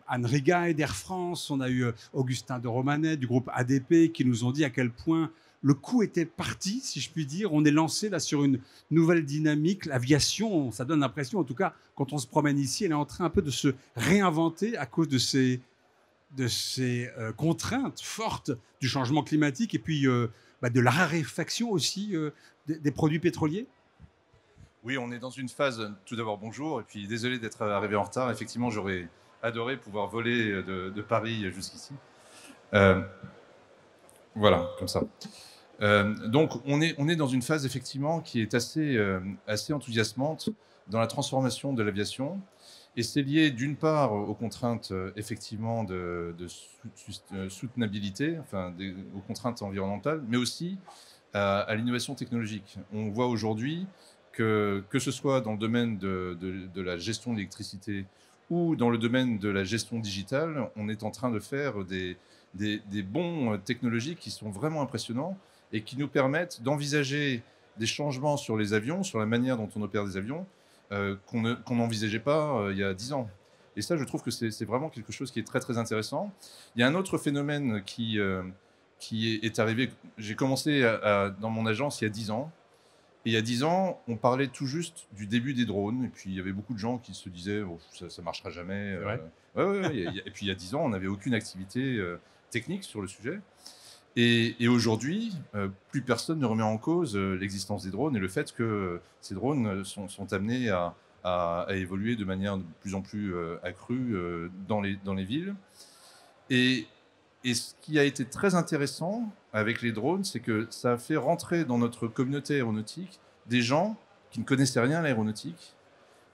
Anne Rigail d'Air France, on a eu Augustin de Romanet du groupe ADP qui nous ont dit à quel point le coup était parti, si je puis dire. On est lancé là sur une nouvelle dynamique. L'aviation, ça donne l'impression, en tout cas, quand on se promène ici, elle est en train un peu de se réinventer à cause de ces contraintes fortes du changement climatique et puis de la raréfaction aussi des produits pétroliers. Oui, on est dans une phase, tout d'abord bonjour, et puis désolé d'être arrivé en retard. Effectivement, j'aurais adoré pouvoir voler de Paris jusqu'ici. Voilà, comme ça. Donc, on est dans une phase, effectivement, qui est assez enthousiasmante dans la transformation de l'aviation. Et c'est lié, d'une part, aux contraintes, effectivement, de soutenabilité, enfin, aux contraintes environnementales, mais aussi à l'innovation technologique. On voit aujourd'hui que ce soit dans le domaine de la gestion de l'électricité ou dans le domaine de la gestion digitale, on est en train de faire des bons technologiques qui sont vraiment impressionnants et qui nous permettent d'envisager des changements sur les avions, sur la manière dont on opère des avions, qu'on n'envisageait pas il y a 10 ans. Et ça, je trouve que c'est vraiment quelque chose qui est très, très intéressant. Il y a un autre phénomène qui est arrivé. J'ai commencé dans mon agence il y a 10 ans. Et il y a 10 ans, on parlait tout juste du début des drones. Et puis, il y avait beaucoup de gens qui se disaient oh, ça ne marchera jamais. Ouais. Et puis, il y a 10 ans, on n'avait aucune activité technique sur le sujet. Et aujourd'hui, plus personne ne remet en cause l'existence des drones et le fait que ces drones sont amenés à évoluer de manière de plus en plus accrue dans les villes. Et ce qui a été très intéressant avec les drones, c'est que ça a fait rentrer dans notre communauté aéronautique des gens qui ne connaissaient rien à l'aéronautique,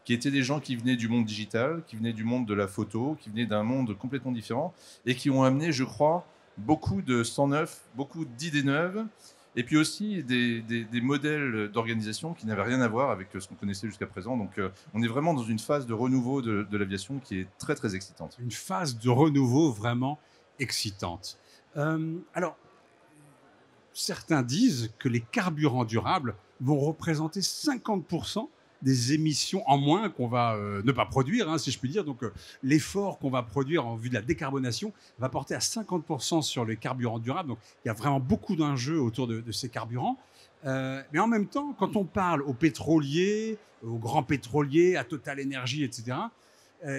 qui étaient des gens qui venaient du monde digital, qui venaient du monde de la photo, qui venaient d'un monde complètement différent et qui ont amené, je crois, beaucoup de sang neuf, beaucoup d'idées neuves et puis aussi des modèles d'organisation qui n'avaient rien à voir avec ce qu'on connaissait jusqu'à présent. Donc on est vraiment dans une phase de renouveau de l'aviation qui est très, très excitante. Une phase de renouveau vraiment excitante. Alors, certains disent que les carburants durables vont représenter 50% des émissions en moins qu'on va ne pas produire, si je puis dire. Donc, l'effort qu'on va produire en vue de la décarbonation va porter à 50% sur les carburants durables. Donc, il y a vraiment beaucoup d'enjeux autour de ces carburants. Mais en même temps, quand on parle aux pétroliers, aux grands pétroliers, à Total Energy, etc.,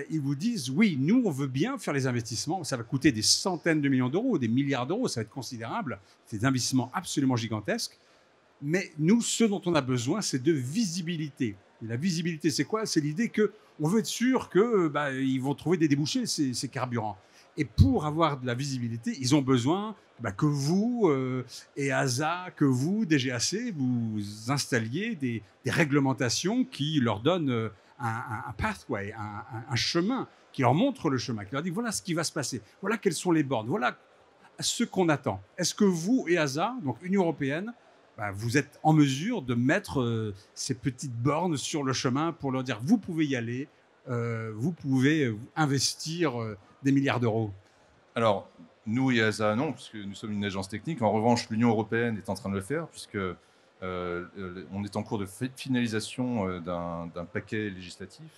ils vous disent, oui, nous, on veut bien faire les investissements. Ça va coûter des centaines de millions d'euros, des milliards d'euros. Ça va être considérable. C'est des investissements absolument gigantesques. Mais nous, ce dont on a besoin, c'est de visibilité. Et la visibilité, c'est quoi? C'est l'idée qu'on veut être sûr qu'ils vont trouver des débouchés, ces carburants. Et pour avoir de la visibilité, ils ont besoin que vous, EASA, que vous, DGAC, vous installiez des réglementations qui leur donnent un pathway, un chemin, qui leur montre le chemin, qui leur dit voilà ce qui va se passer, voilà quelles sont les bornes, voilà ce qu'on attend. Est-ce que vous, EASA, donc Union européenne, vous êtes en mesure de mettre ces petites bornes sur le chemin pour leur dire vous pouvez y aller, vous pouvez investir des milliards d'euros? Alors, nous, EASA, non, puisque nous sommes une agence technique. En revanche, l'Union européenne est en train de le faire, puisque on est en cours de finalisation d'un paquet législatif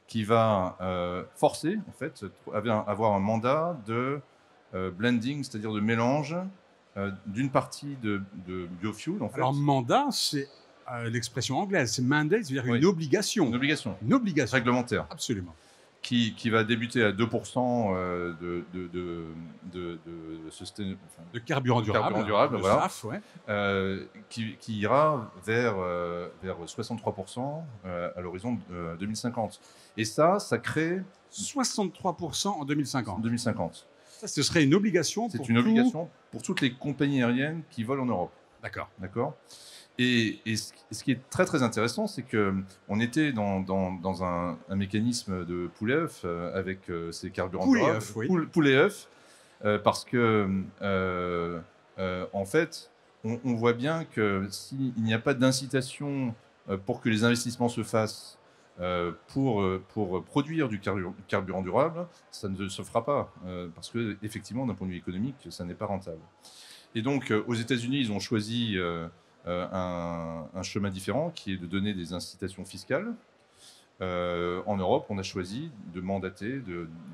qui va forcer, en fait, avoir un mandat de blending, c'est-à-dire de mélange d'une partie de biofuel, en fait. Alors, mandat, c'est l'expression anglaise, c'est mandate, c'est-à-dire Oui. une obligation. Une obligation. Une obligation. Réglementaire. Absolument. Qui va débuter à 2% de carburant durable, voilà. SAF, ouais. Qui ira vers 63% à l'horizon 2050. Et ça crée 63% en 2050. En 2050. Ça, ce serait une obligation. C'est une obligation pour toutes les compagnies aériennes qui volent en Europe. D'accord. D'accord. Et ce qui est très très intéressant, c'est qu'on était dans un mécanisme de poulet-œuf avec ces carburants durables. Poulet-œuf, parce que en fait, on voit bien que s'il n'y a pas d'incitation pour que les investissements se fassent pour produire du carburant durable, ça ne se fera pas, parce que effectivement, d'un point de vue économique, ça n'est pas rentable. Et donc, aux États-Unis, ils ont choisi un chemin différent, qui est de donner des incitations fiscales. En Europe, on a choisi de mandater,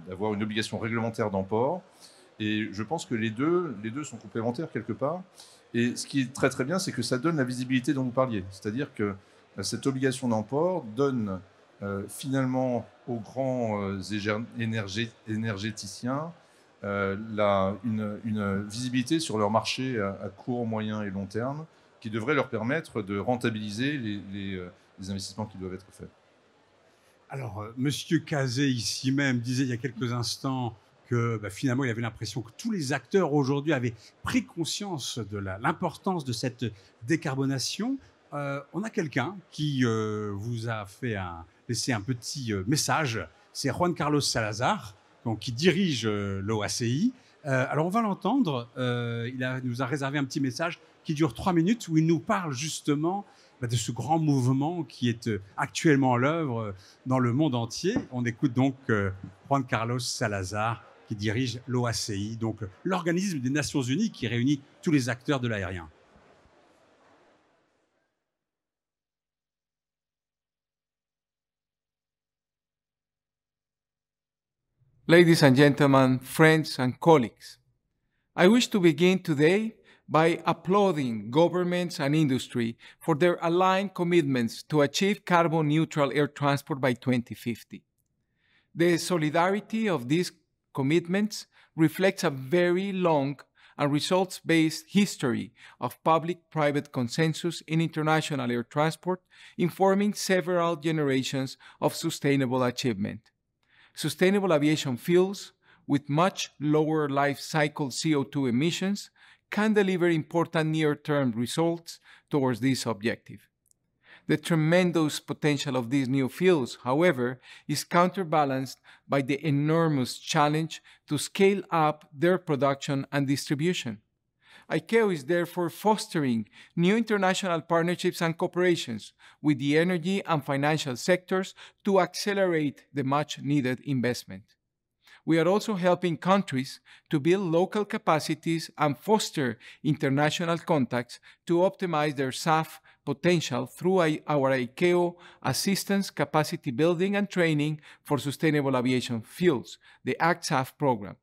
d'avoir une obligation réglementaire d'emport. Et je pense que les deux sont complémentaires quelque part. Et ce qui est très très bien, c'est que ça donne la visibilité dont vous parliez. C'est-à-dire que cette obligation d'emport donne finalement aux grands énergéticiens une visibilité sur leur marché à court, moyen et long terme, qui devrait leur permettre de rentabiliser les investissements qui doivent être faits. Alors, Monsieur Cazet, ici même, disait il y a quelques instants que finalement, il avait l'impression que tous les acteurs aujourd'hui avaient pris conscience de l'importance de cette décarbonation. On a quelqu'un qui vous a laissé un petit message. C'est Juan Carlos Salazar, donc, qui dirige l'OACI. Alors, on va l'entendre. Il nous a réservé un petit message qui dure 3 minutes, où il nous parle justement de ce grand mouvement qui est actuellement à l'œuvre dans le monde entier. On écoute donc Juan Carlos Salazar, qui dirige l'OACI, donc l'organisme des Nations Unies qui réunit tous les acteurs de l'aérien. Ladies and gentlemen, friends and colleagues, I wish to begin today by applauding governments and industry for their aligned commitments to achieve carbon-neutral air transport by 2050. The solidarity of these commitments reflects a very long and results-based history of public-private consensus in international air transport, informing several generations of sustainable achievement. Sustainable aviation fuels, with much lower life cycle CO2 emissions, can deliver important near-term results towards this objective. The tremendous potential of these new fuels, however, is counterbalanced by the enormous challenge to scale up their production and distribution. ICAO is therefore fostering new international partnerships and cooperations with the energy and financial sectors to accelerate the much-needed investment. We are also helping countries to build local capacities and foster international contacts to optimize their SAF potential through our ICAO Assistance Capacity Building and Training for Sustainable Aviation Fuels, the ACT-SAF program.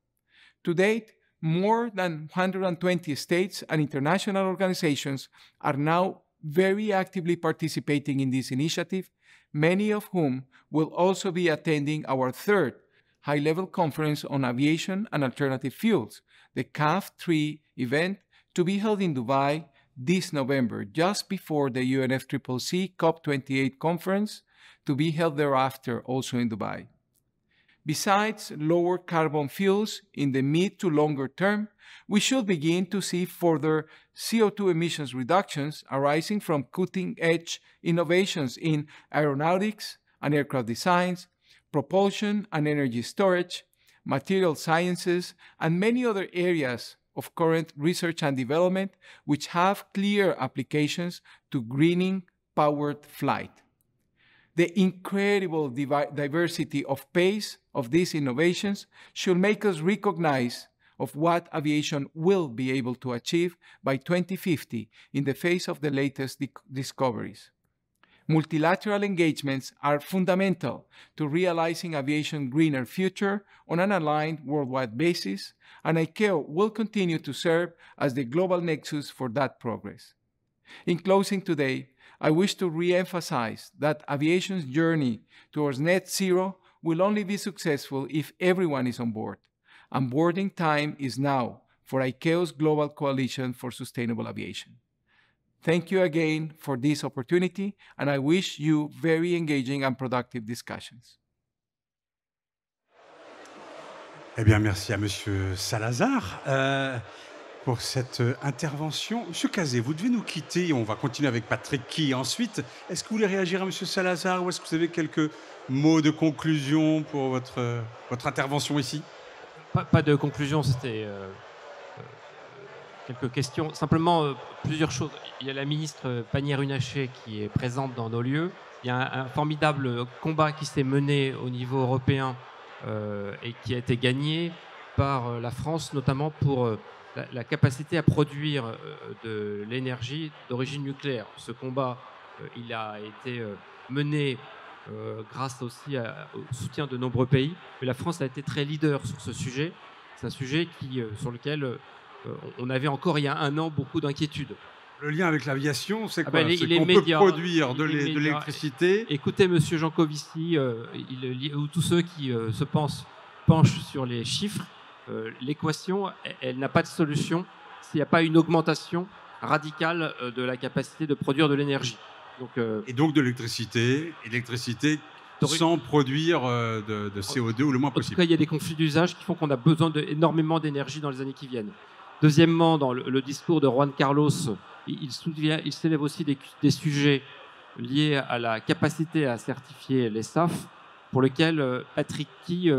To date, more than 120 states and international organizations are now very actively participating in this initiative, many of whom will also be attending our third high-level conference on aviation and alternative fuels, the CAF3 event, to be held in Dubai this November, just before the UNFCCC COP28 conference, to be held thereafter also in Dubai. Besides lower carbon fuels in the mid to longer term, we should begin to see further CO2 emissions reductions arising from cutting-edge innovations in aeronautics and aircraft designs, propulsion and energy storage, material sciences, and many other areas of current research and development which have clear applications to greening powered flight. The incredible diversity of pace of these innovations should make us recognize of what aviation will be able to achieve by 2050 in the face of the latest discoveries. Multilateral engagements are fundamental to realizing aviation's greener future on an aligned worldwide basis, and ICAO will continue to serve as the global nexus for that progress. In closing today, I wish to re-emphasize that aviation's journey towards net zero will only be successful if everyone is on board. And boarding time is now for ICAO's Global Coalition for Sustainable Aviation. Thank you again for this opportunity, and I wish you very engaging and productive discussions. Eh bien, merci à Monsieur Salazar pour cette intervention. Monsieur Cazet, vous devez nous quitter. On va continuer avec Patrick Ky ensuite. Est-ce que vous voulez réagir à Monsieur Salazar ou est-ce que vous avez quelques mots de conclusion pour votre intervention ici? Pas de conclusion, c'était quelques questions. Simplement, plusieurs choses. Il y a la ministre Pannier-Runacher qui est présente dans nos lieux. Il y a un formidable combat qui s'est mené au niveau européen et qui a été gagné par la France, notamment pour la capacité à produire de l'énergie d'origine nucléaire. Ce combat, il a été mené grâce aussi au soutien de nombreux pays. Mais la France a été très leader sur ce sujet. C'est un sujet sur lequel on avait encore il y a un an beaucoup d'inquiétudes. Le lien avec l'aviation, c'est quoi? C'est qu'on peut produire de l'électricité. Écoutez, M. Jancovici, ou tous ceux qui se penchent sur les chiffres, l'équation, elle n'a pas de solution s'il n'y a pas une augmentation radicale de la capacité de produire de l'énergie. Et donc de l'électricité sans produire de CO2 ou le moins possible. En tout cas, il y a des conflits d'usage qui font qu'on a besoin énormément d'énergie dans les années qui viennent. Deuxièmement, dans le discours de Juan Carlos, il s'élève aussi des sujets liés à la capacité à certifier les SAF, pour lesquels Patrick Ky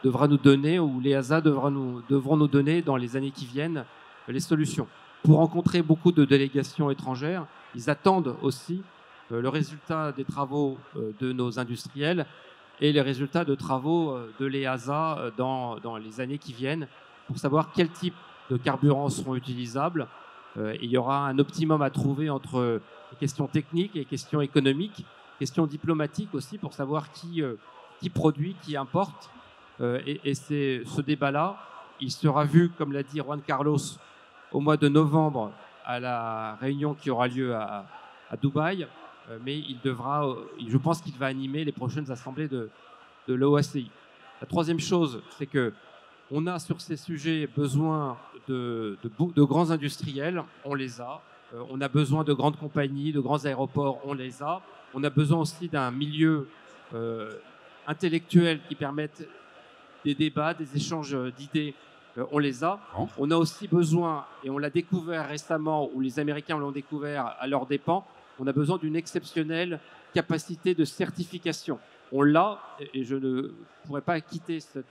devra nous donner, ou l'EASA devront nous donner dans les années qui viennent, les solutions. Pour rencontrer beaucoup de délégations étrangères, ils attendent aussi le résultat des travaux de nos industriels et les résultats de travaux de l'EASA dans les années qui viennent pour savoir quel type de carburants seront utilisables. Il y aura un optimum à trouver entre les questions techniques et les questions économiques, questions diplomatiques aussi pour savoir qui produit, qui importe. Et ce débat-là, il sera vu, comme l'a dit Juan Carlos, au mois de novembre à la réunion qui aura lieu à Dubaï. Mais je pense qu'il va animer les prochaines assemblées de l'OACI. La troisième chose, c'est qu'on a sur ces sujets besoin de grands industriels, on les a. On a besoin de grandes compagnies, de grands aéroports, on les a. On a besoin aussi d'un milieu intellectuel qui permette des débats, des échanges d'idées, on les a. On a aussi besoin, et on l'a découvert récemment, ou les Américains l'ont découvert à leurs dépens, on a besoin d'une exceptionnelle capacité de certification. On l'a, et je ne pourrais pas quitter ces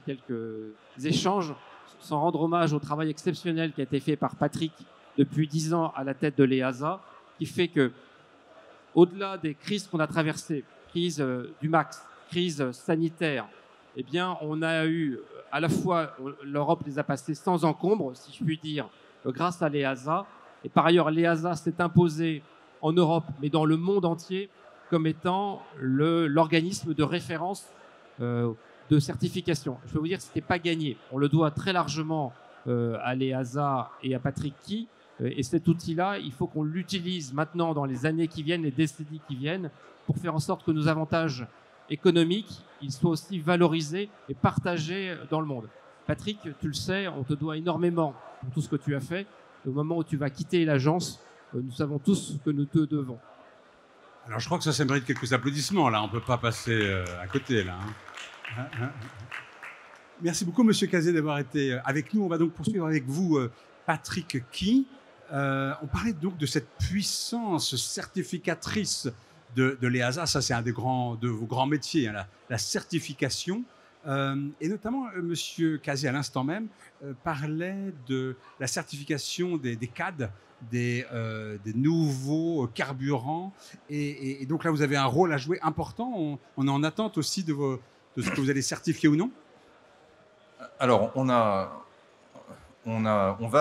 quelques échanges sans rendre hommage au travail exceptionnel qui a été fait par Patrick depuis 10 ans à la tête de l'EASA, qui fait que, au-delà des crises qu'on a traversées, crise du MAX, crise sanitaire, eh bien, on a eu à la fois, l'Europe les a passées sans encombre, si je puis dire, grâce à l'EASA. Et par ailleurs, l'EASA s'est imposée en Europe, mais dans le monde entier, comme étant l'organisme de référence de certification. Je peux vous dire que ce n'était pas gagné. On le doit très largement à l'EASA et à Patrick Ky. Et cet outil-là, il faut qu'on l'utilise maintenant dans les années qui viennent, les décennies qui viennent, pour faire en sorte que nos avantages économiques, ils soient aussi valorisés et partagés dans le monde. Patrick, tu le sais, on te doit énormément pour tout ce que tu as fait. Au moment où tu vas quitter l'agence, nous savons tous ce que nous te devons. Alors, je crois que ça mérite quelques applaudissements, là. On ne peut pas passer à côté, là. Merci beaucoup, Monsieur Cazé, d'avoir été avec nous. On va donc poursuivre avec vous, Patrick Key. On parlait donc de cette puissance certificatrice de l'EASA. Ça, c'est un de vos grands métiers, hein, la certification. Et notamment, Monsieur Cazé, à l'instant même, parlait de la certification des CAD, des nouveaux carburants. Et donc là, vous avez un rôle à jouer important. On est en attente aussi de ce que vous allez certifier ou non. Alors, on va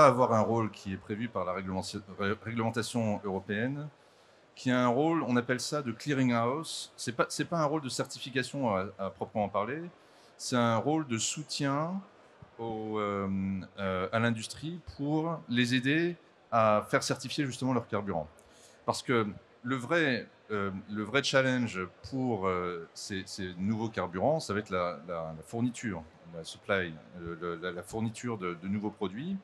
avoir un rôle qui est prévu par la réglementation européenne, qui a un rôle, on appelle ça de clearinghouse. C'est pas un rôle de certification à proprement parler, c'est un rôle de soutien à l'industrie pour les aider à faire certifier justement leur carburant. Parce que le vrai challenge pour ces nouveaux carburants, ça va être la fourniture, la supply, la fourniture de nouveaux produits.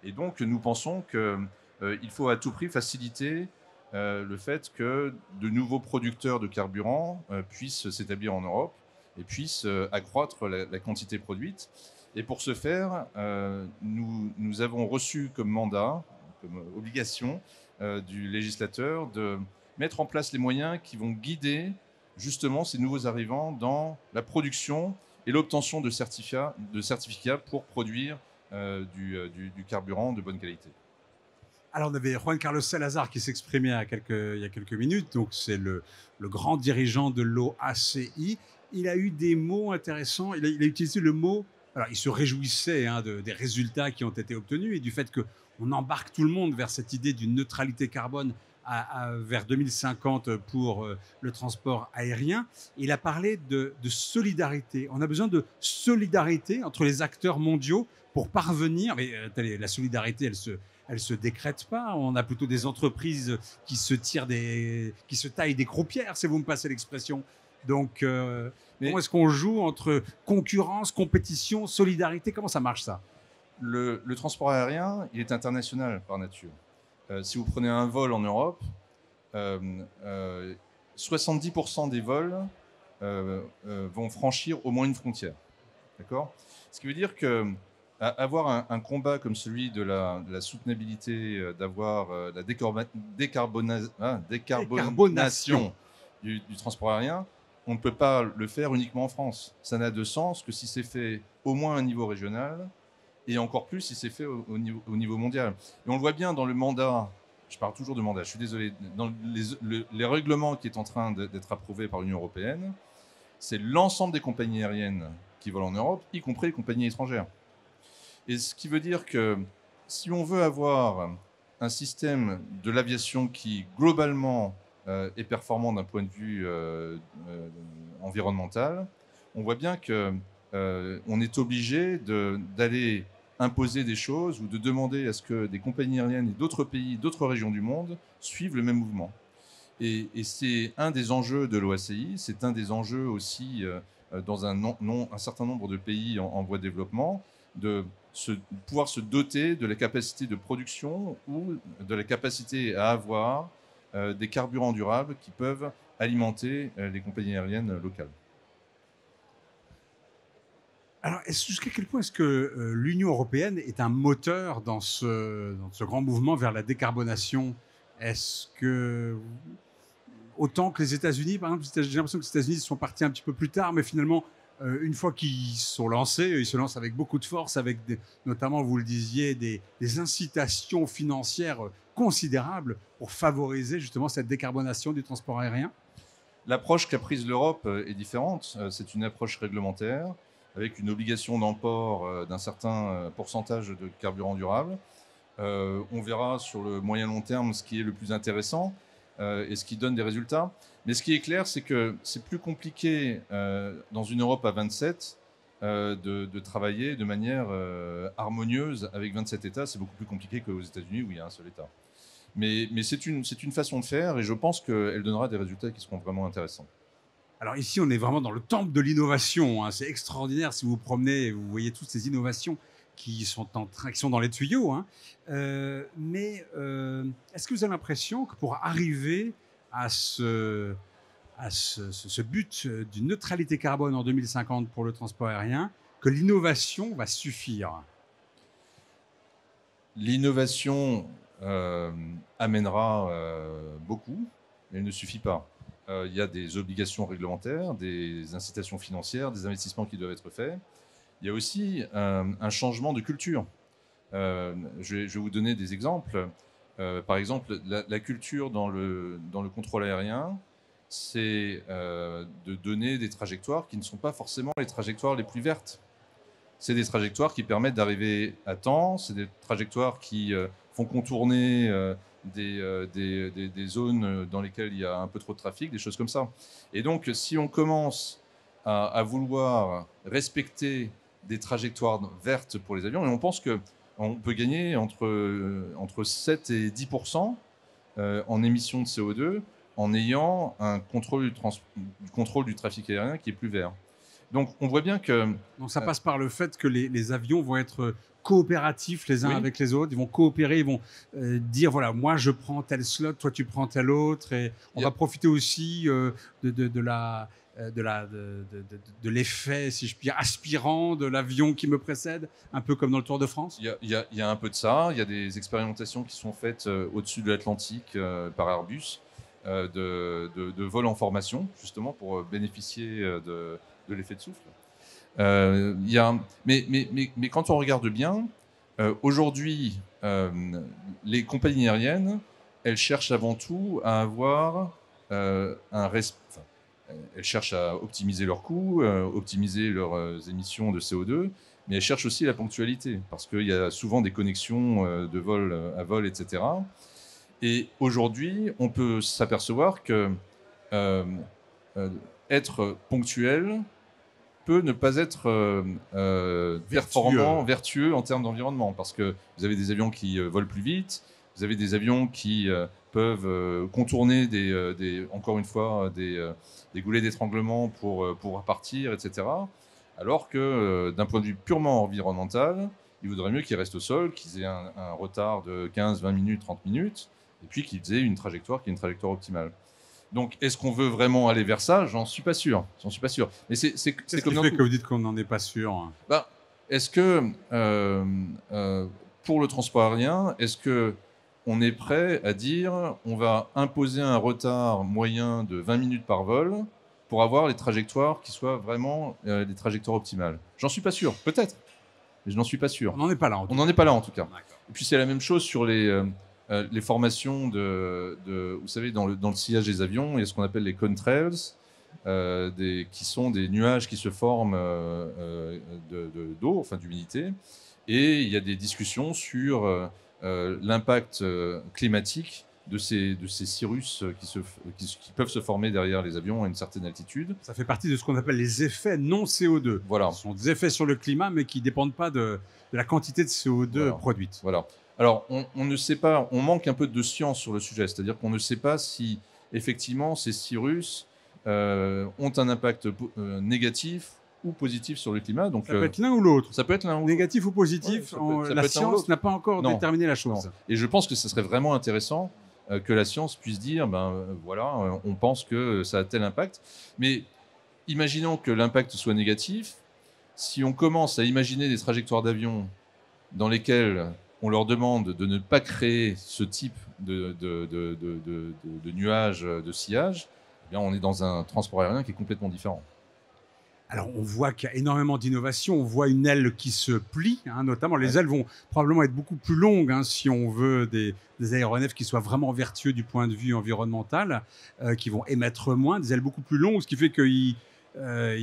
Et donc, nous pensons qu'il faut à tout prix faciliter le fait que de nouveaux producteurs de carburant puissent s'établir en Europe et puissent accroître la quantité produite. Et pour ce faire, nous avons reçu comme mandat, comme obligation du législateur de mettre en place les moyens qui vont guider justement ces nouveaux arrivants dans la production et l'obtention de certificats pour produire du carburant de bonne qualité. Alors, on avait Juan Carlos Salazar qui s'exprimait il y a quelques minutes. Donc, c'est le grand dirigeant de l'OACI. Il a eu des mots intéressants. Il a utilisé le mot... Alors, il se réjouissait des résultats qui ont été obtenus et du fait qu'on embarque tout le monde vers cette idée d'une neutralité carbone vers 2050 pour le transport aérien. Il a parlé de solidarité. On a besoin de solidarité entre les acteurs mondiaux pour parvenir... Mais la solidarité, elle se décrète pas. On a plutôt des entreprises qui se taillent des croupières, si vous me passez l'expression. Donc, comment est-ce qu'on joue entre concurrence, compétition, solidarité? Comment ça marche, ça? Le transport aérien, il est international par nature. Si vous prenez un vol en Europe, 70% des vols vont franchir au moins une frontière. D'accord? Ce qui veut dire que avoir un combat comme celui de la soutenabilité, d'avoir la décarbonation du transport aérien, on ne peut pas le faire uniquement en France. Ça n'a de sens que si c'est fait au moins à un niveau régional et encore plus si c'est fait au niveau mondial. Et on le voit bien dans le mandat, je parle toujours de mandat, je suis désolé, dans les règlements qui est en train d'être approuvé par l'Union européenne, c'est l'ensemble des compagnies aériennes qui volent en Europe, y compris les compagnies étrangères. Et ce qui veut dire que si on veut avoir un système de l'aviation qui, globalement, est performant d'un point de vue environnemental, on voit bien qu'on est obligé d'aller imposer des choses ou de demander à ce que des compagnies aériennes et d'autres pays, d'autres régions du monde suivent le même mouvement. Et c'est un des enjeux de l'OACI, c'est un des enjeux aussi dans un certain nombre de pays en voie de développement, de pouvoir se doter de la capacité de production ou de la capacité à avoir des carburants durables qui peuvent alimenter les compagnies aériennes locales. Alors, jusqu'à quel point est-ce que l'Union européenne est un moteur dans ce grand mouvement vers la décarbonation? Est-ce que, autant que les États-Unis, par exemple, j'ai l'impression que les États-Unis sont partis un petit peu plus tard, mais finalement, une fois qu'ils sont lancés, ils se lancent avec beaucoup de force, avec notamment, vous le disiez, des incitations financières considérables pour favoriser justement cette décarbonation du transport aérien? L'approche qu'a prise l'Europe est différente. C'est une approche réglementaire avec une obligation d'emport d'un certain pourcentage de carburant durable. On verra sur le moyen long terme ce qui est le plus intéressant et ce qui donne des résultats. Mais ce qui est clair, c'est que c'est plus compliqué dans une Europe à 27 de travailler de manière harmonieuse avec 27 États. C'est beaucoup plus compliqué qu'aux États-Unis où il y a un seul État. Mais c'est une façon de faire et je pense qu'elle donnera des résultats qui seront vraiment intéressants. Alors ici, on est vraiment dans le temple de l'innovation. Hein. C'est extraordinaire si vous vous promenez et vous voyez toutes ces innovations qui sont dans les tuyaux. Hein. Mais est-ce que vous avez l'impression que pour arriver à ce but d'une neutralité carbone en 2050 pour le transport aérien, que l'innovation va suffire? L'innovation amènera beaucoup, mais elle ne suffit pas. Il y a des obligations réglementaires, des incitations financières, des investissements qui doivent être faits. Il y a aussi un changement de culture. Je vais vous donner des exemples. Par exemple, la culture dans le contrôle aérien, c'est de donner des trajectoires qui ne sont pas forcément les trajectoires les plus vertes. C'est des trajectoires qui permettent d'arriver à temps, c'est des trajectoires qui font contourner des zones dans lesquelles il y a un peu trop de trafic, des choses comme ça. Et donc, si on commence à vouloir respecter des trajectoires vertes pour les avions, et on pense qu'on peut gagner entre 7 et 10% en émissions de CO2 en ayant un contrôle du trafic aérien qui est plus vert. Donc on voit bien que... Donc ça passe par le fait que les avions vont être coopératifs les uns avec les autres, ils vont coopérer, ils vont dire voilà, moi je prends tel slot, toi tu prends tel autre, et on va profiter aussi de l'effet, si je puis dire, aspirant de l'avion qui me précède, un peu comme dans le Tour de France. Il y a un peu de ça, il y a des expérimentations qui sont faites au-dessus de l'Atlantique par Airbus, de vols en formation, justement pour bénéficier de l'effet de souffle. Mais quand on regarde bien, aujourd'hui, les compagnies aériennes, elles cherchent avant tout à avoir elles cherchent à optimiser leurs coûts, optimiser leurs émissions de CO2, mais elles cherchent aussi la ponctualité, parce qu'il y a souvent des connexions de vol à vol, etc. Et aujourd'hui, on peut s'apercevoir que être ponctuel peut ne pas être performant, vertueux en termes d'environnement, parce que vous avez des avions qui volent plus vite, vous avez des avions qui peuvent contourner encore une fois des goulets d'étranglement pour partir, etc. Alors que d'un point de vue purement environnemental, il vaudrait mieux qu'ils restent au sol, qu'ils aient un retard de 15, 20 minutes, 30 minutes, et puis qu'ils aient une trajectoire qui est une trajectoire optimale. Donc, est-ce qu'on veut vraiment aller vers ça? J'en suis pas sûr. Mais c'est comme fait que vous dites qu'on n'en est pas sûr. Est-ce que pour le transport aérien, est-ce que on est prêt à dire on va imposer un retard moyen de 20 minutes par vol pour avoir les trajectoires qui soient vraiment des trajectoires optimales? J'en suis pas sûr, peut-être, mais je n'en suis pas sûr. On n'en est pas là. On n'en est pas là en tout cas. Et puis c'est la même chose sur les formations vous savez, dans le sillage des avions, il y a ce qu'on appelle les contrails, qui sont des nuages qui se forment d'eau, enfin d'humidité, et il y a des discussions sur l'impact climatique de ces cirrus qui peuvent se former derrière les avions à une certaine altitude. Ça fait partie de ce qu'on appelle les effets non CO2. Voilà. Ce sont des effets sur le climat, mais qui ne dépendent pas de la quantité de CO2 produite. Voilà. Alors, on ne sait pas, on manque un peu de science sur le sujet, c'est-à-dire qu'on ne sait pas si, effectivement, ces cirrus ont un impact négatif ou positif sur le climat. Donc, ça peut être l'un ou l'autre. Ça peut être l'un ou l'autre. Négatif ou positif, la science n'a pas encore déterminé la chose. Non. Et je pense que ce serait vraiment intéressant que la science puisse dire, voilà, on pense que ça a tel impact. Mais imaginons que l'impact soit négatif. Si on commence à imaginer des trajectoires d'avion dans lesquelles on leur demande de ne pas créer ce type de nuages, de sillage, eh bien on est dans un transport aérien qui est complètement différent. Alors, on voit qu'il y a énormément d'innovation. On voit une aile qui se plie, notamment. Les ailes vont probablement être beaucoup plus longues si on veut des aéronefs qui soient vraiment vertueux du point de vue environnemental, qui vont émettre moins, des ailes beaucoup plus longues, ce qui fait qu'il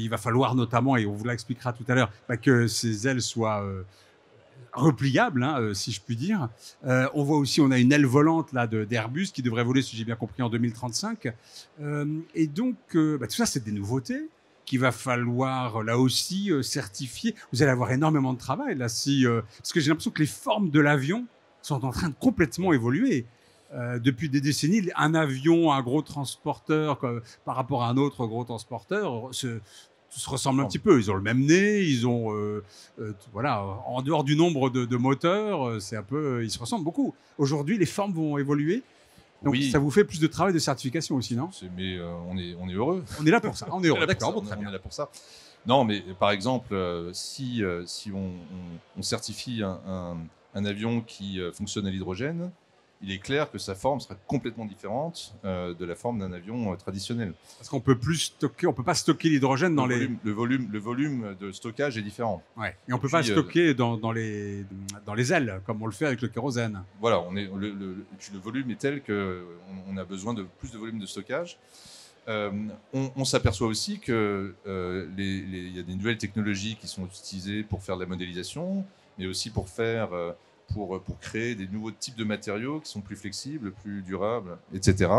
va falloir notamment, et on vous l'expliquera tout à l'heure, que ces ailes soient repliables, si je puis dire. On voit aussi, on a une aile volante d'Airbus qui devrait voler, si j'ai bien compris, en 2035. Et donc, tout ça, c'est des nouveautés qu'il va falloir, là aussi, certifier. Vous allez avoir énormément de travail, là, parce que j'ai l'impression que les formes de l'avion sont en train de complètement évoluer. Depuis des décennies, un avion, un gros transporteur, par rapport à un autre gros transporteur, tous se ressemblent un petit peu. Ils ont le même nez, ils ont, voilà, en dehors du nombre de moteurs, c'est un peu, ils se ressemblent beaucoup. Aujourd'hui, les formes vont évoluer. Donc, Oui. ça vous fait plus de travail de certification aussi, non? Mais on est heureux. On est là pour ça. On est heureux. là pour D'accord, ça, bon, très on bien. est là pour ça. Non, mais par exemple, si on certifie un avion qui fonctionne à l'hydrogène, il est clair que sa forme sera complètement différente de la forme d'un avion traditionnel. Parce qu'on peut plus stocker, on peut pas stocker l'hydrogène dans les. Le volume de stockage est différent. Ouais. Et on peut Puis, pas stocker dans les ailes comme on le fait avec le kérosène. Voilà, et puis le volume est tel que on a besoin de plus de volume de stockage. On s'aperçoit aussi que il y a des nouvelles technologies qui sont utilisées pour faire de la modélisation, mais aussi pour faire pour créer des nouveaux types de matériaux qui sont plus flexibles, plus durables, etc.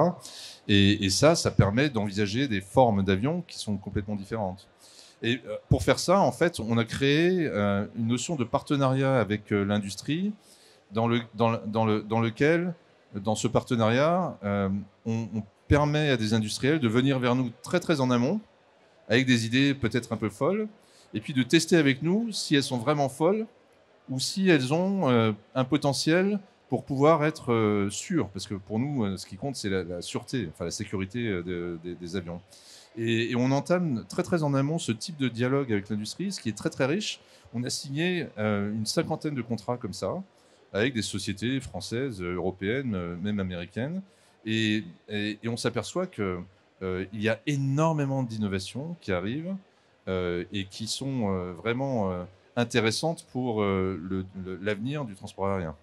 Et ça permet d'envisager des formes d'avions qui sont complètement différentes. Et pour faire ça, en fait, on a créé une notion de partenariat avec l'industrie, dans lequel, dans ce partenariat, on permet à des industriels de venir vers nous très très en amont, avec des idées peut-être un peu folles, et puis de tester avec nous si elles sont vraiment folles, ou si elles ont un potentiel pour pouvoir être sûres. Parce que pour nous, ce qui compte, c'est la sûreté, enfin la sécurité des avions. Et on entame très très en amont ce type de dialogue avec l'industrie, ce qui est très très riche. On a signé une 50aine de contrats comme ça, avec des sociétés françaises, européennes, même américaines. Et on s'aperçoit qu'il y a énormément d'innovations qui arrivent et qui sont vraiment intéressantes pour l'avenir du transport aérien.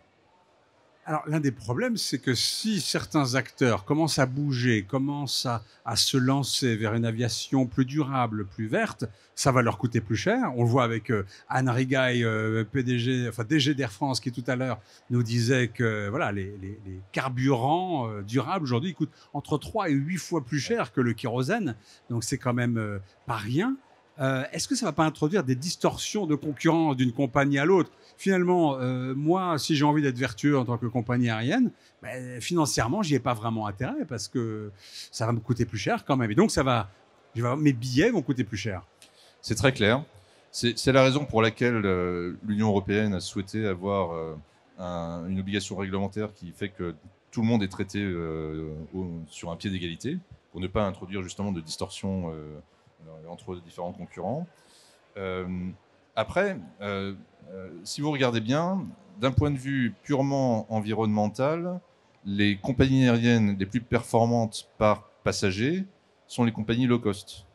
Alors, l'un des problèmes, c'est que si certains acteurs commencent à bouger, commencent à se lancer vers une aviation plus durable, plus verte, ça va leur coûter plus cher. On le voit avec Anne Rigail, DG d'Air France, qui tout à l'heure nous disait que voilà, les carburants durables aujourd'hui coûtent entre 3 et 8 fois plus cher que le kérosène. Donc, c'est quand même pas rien. Est-ce que ça ne va pas introduire des distorsions de concurrence d'une compagnie à l'autre? Finalement, moi, si j'ai envie d'être vertueux en tant que compagnie aérienne, financièrement, j'y ai pas vraiment intérêt parce que ça va me coûter plus cher quand même. Et donc, mes billets vont coûter plus cher. C'est très clair. C'est la raison pour laquelle l'Union européenne a souhaité avoir une obligation réglementaire qui fait que tout le monde est traité sur un pied d'égalité, pour ne pas introduire justement de distorsions entre différents concurrents. Après, si vous regardez bien, d'un point de vue purement environnemental, les compagnies aériennes les plus performantes par passager sont les compagnies low cost.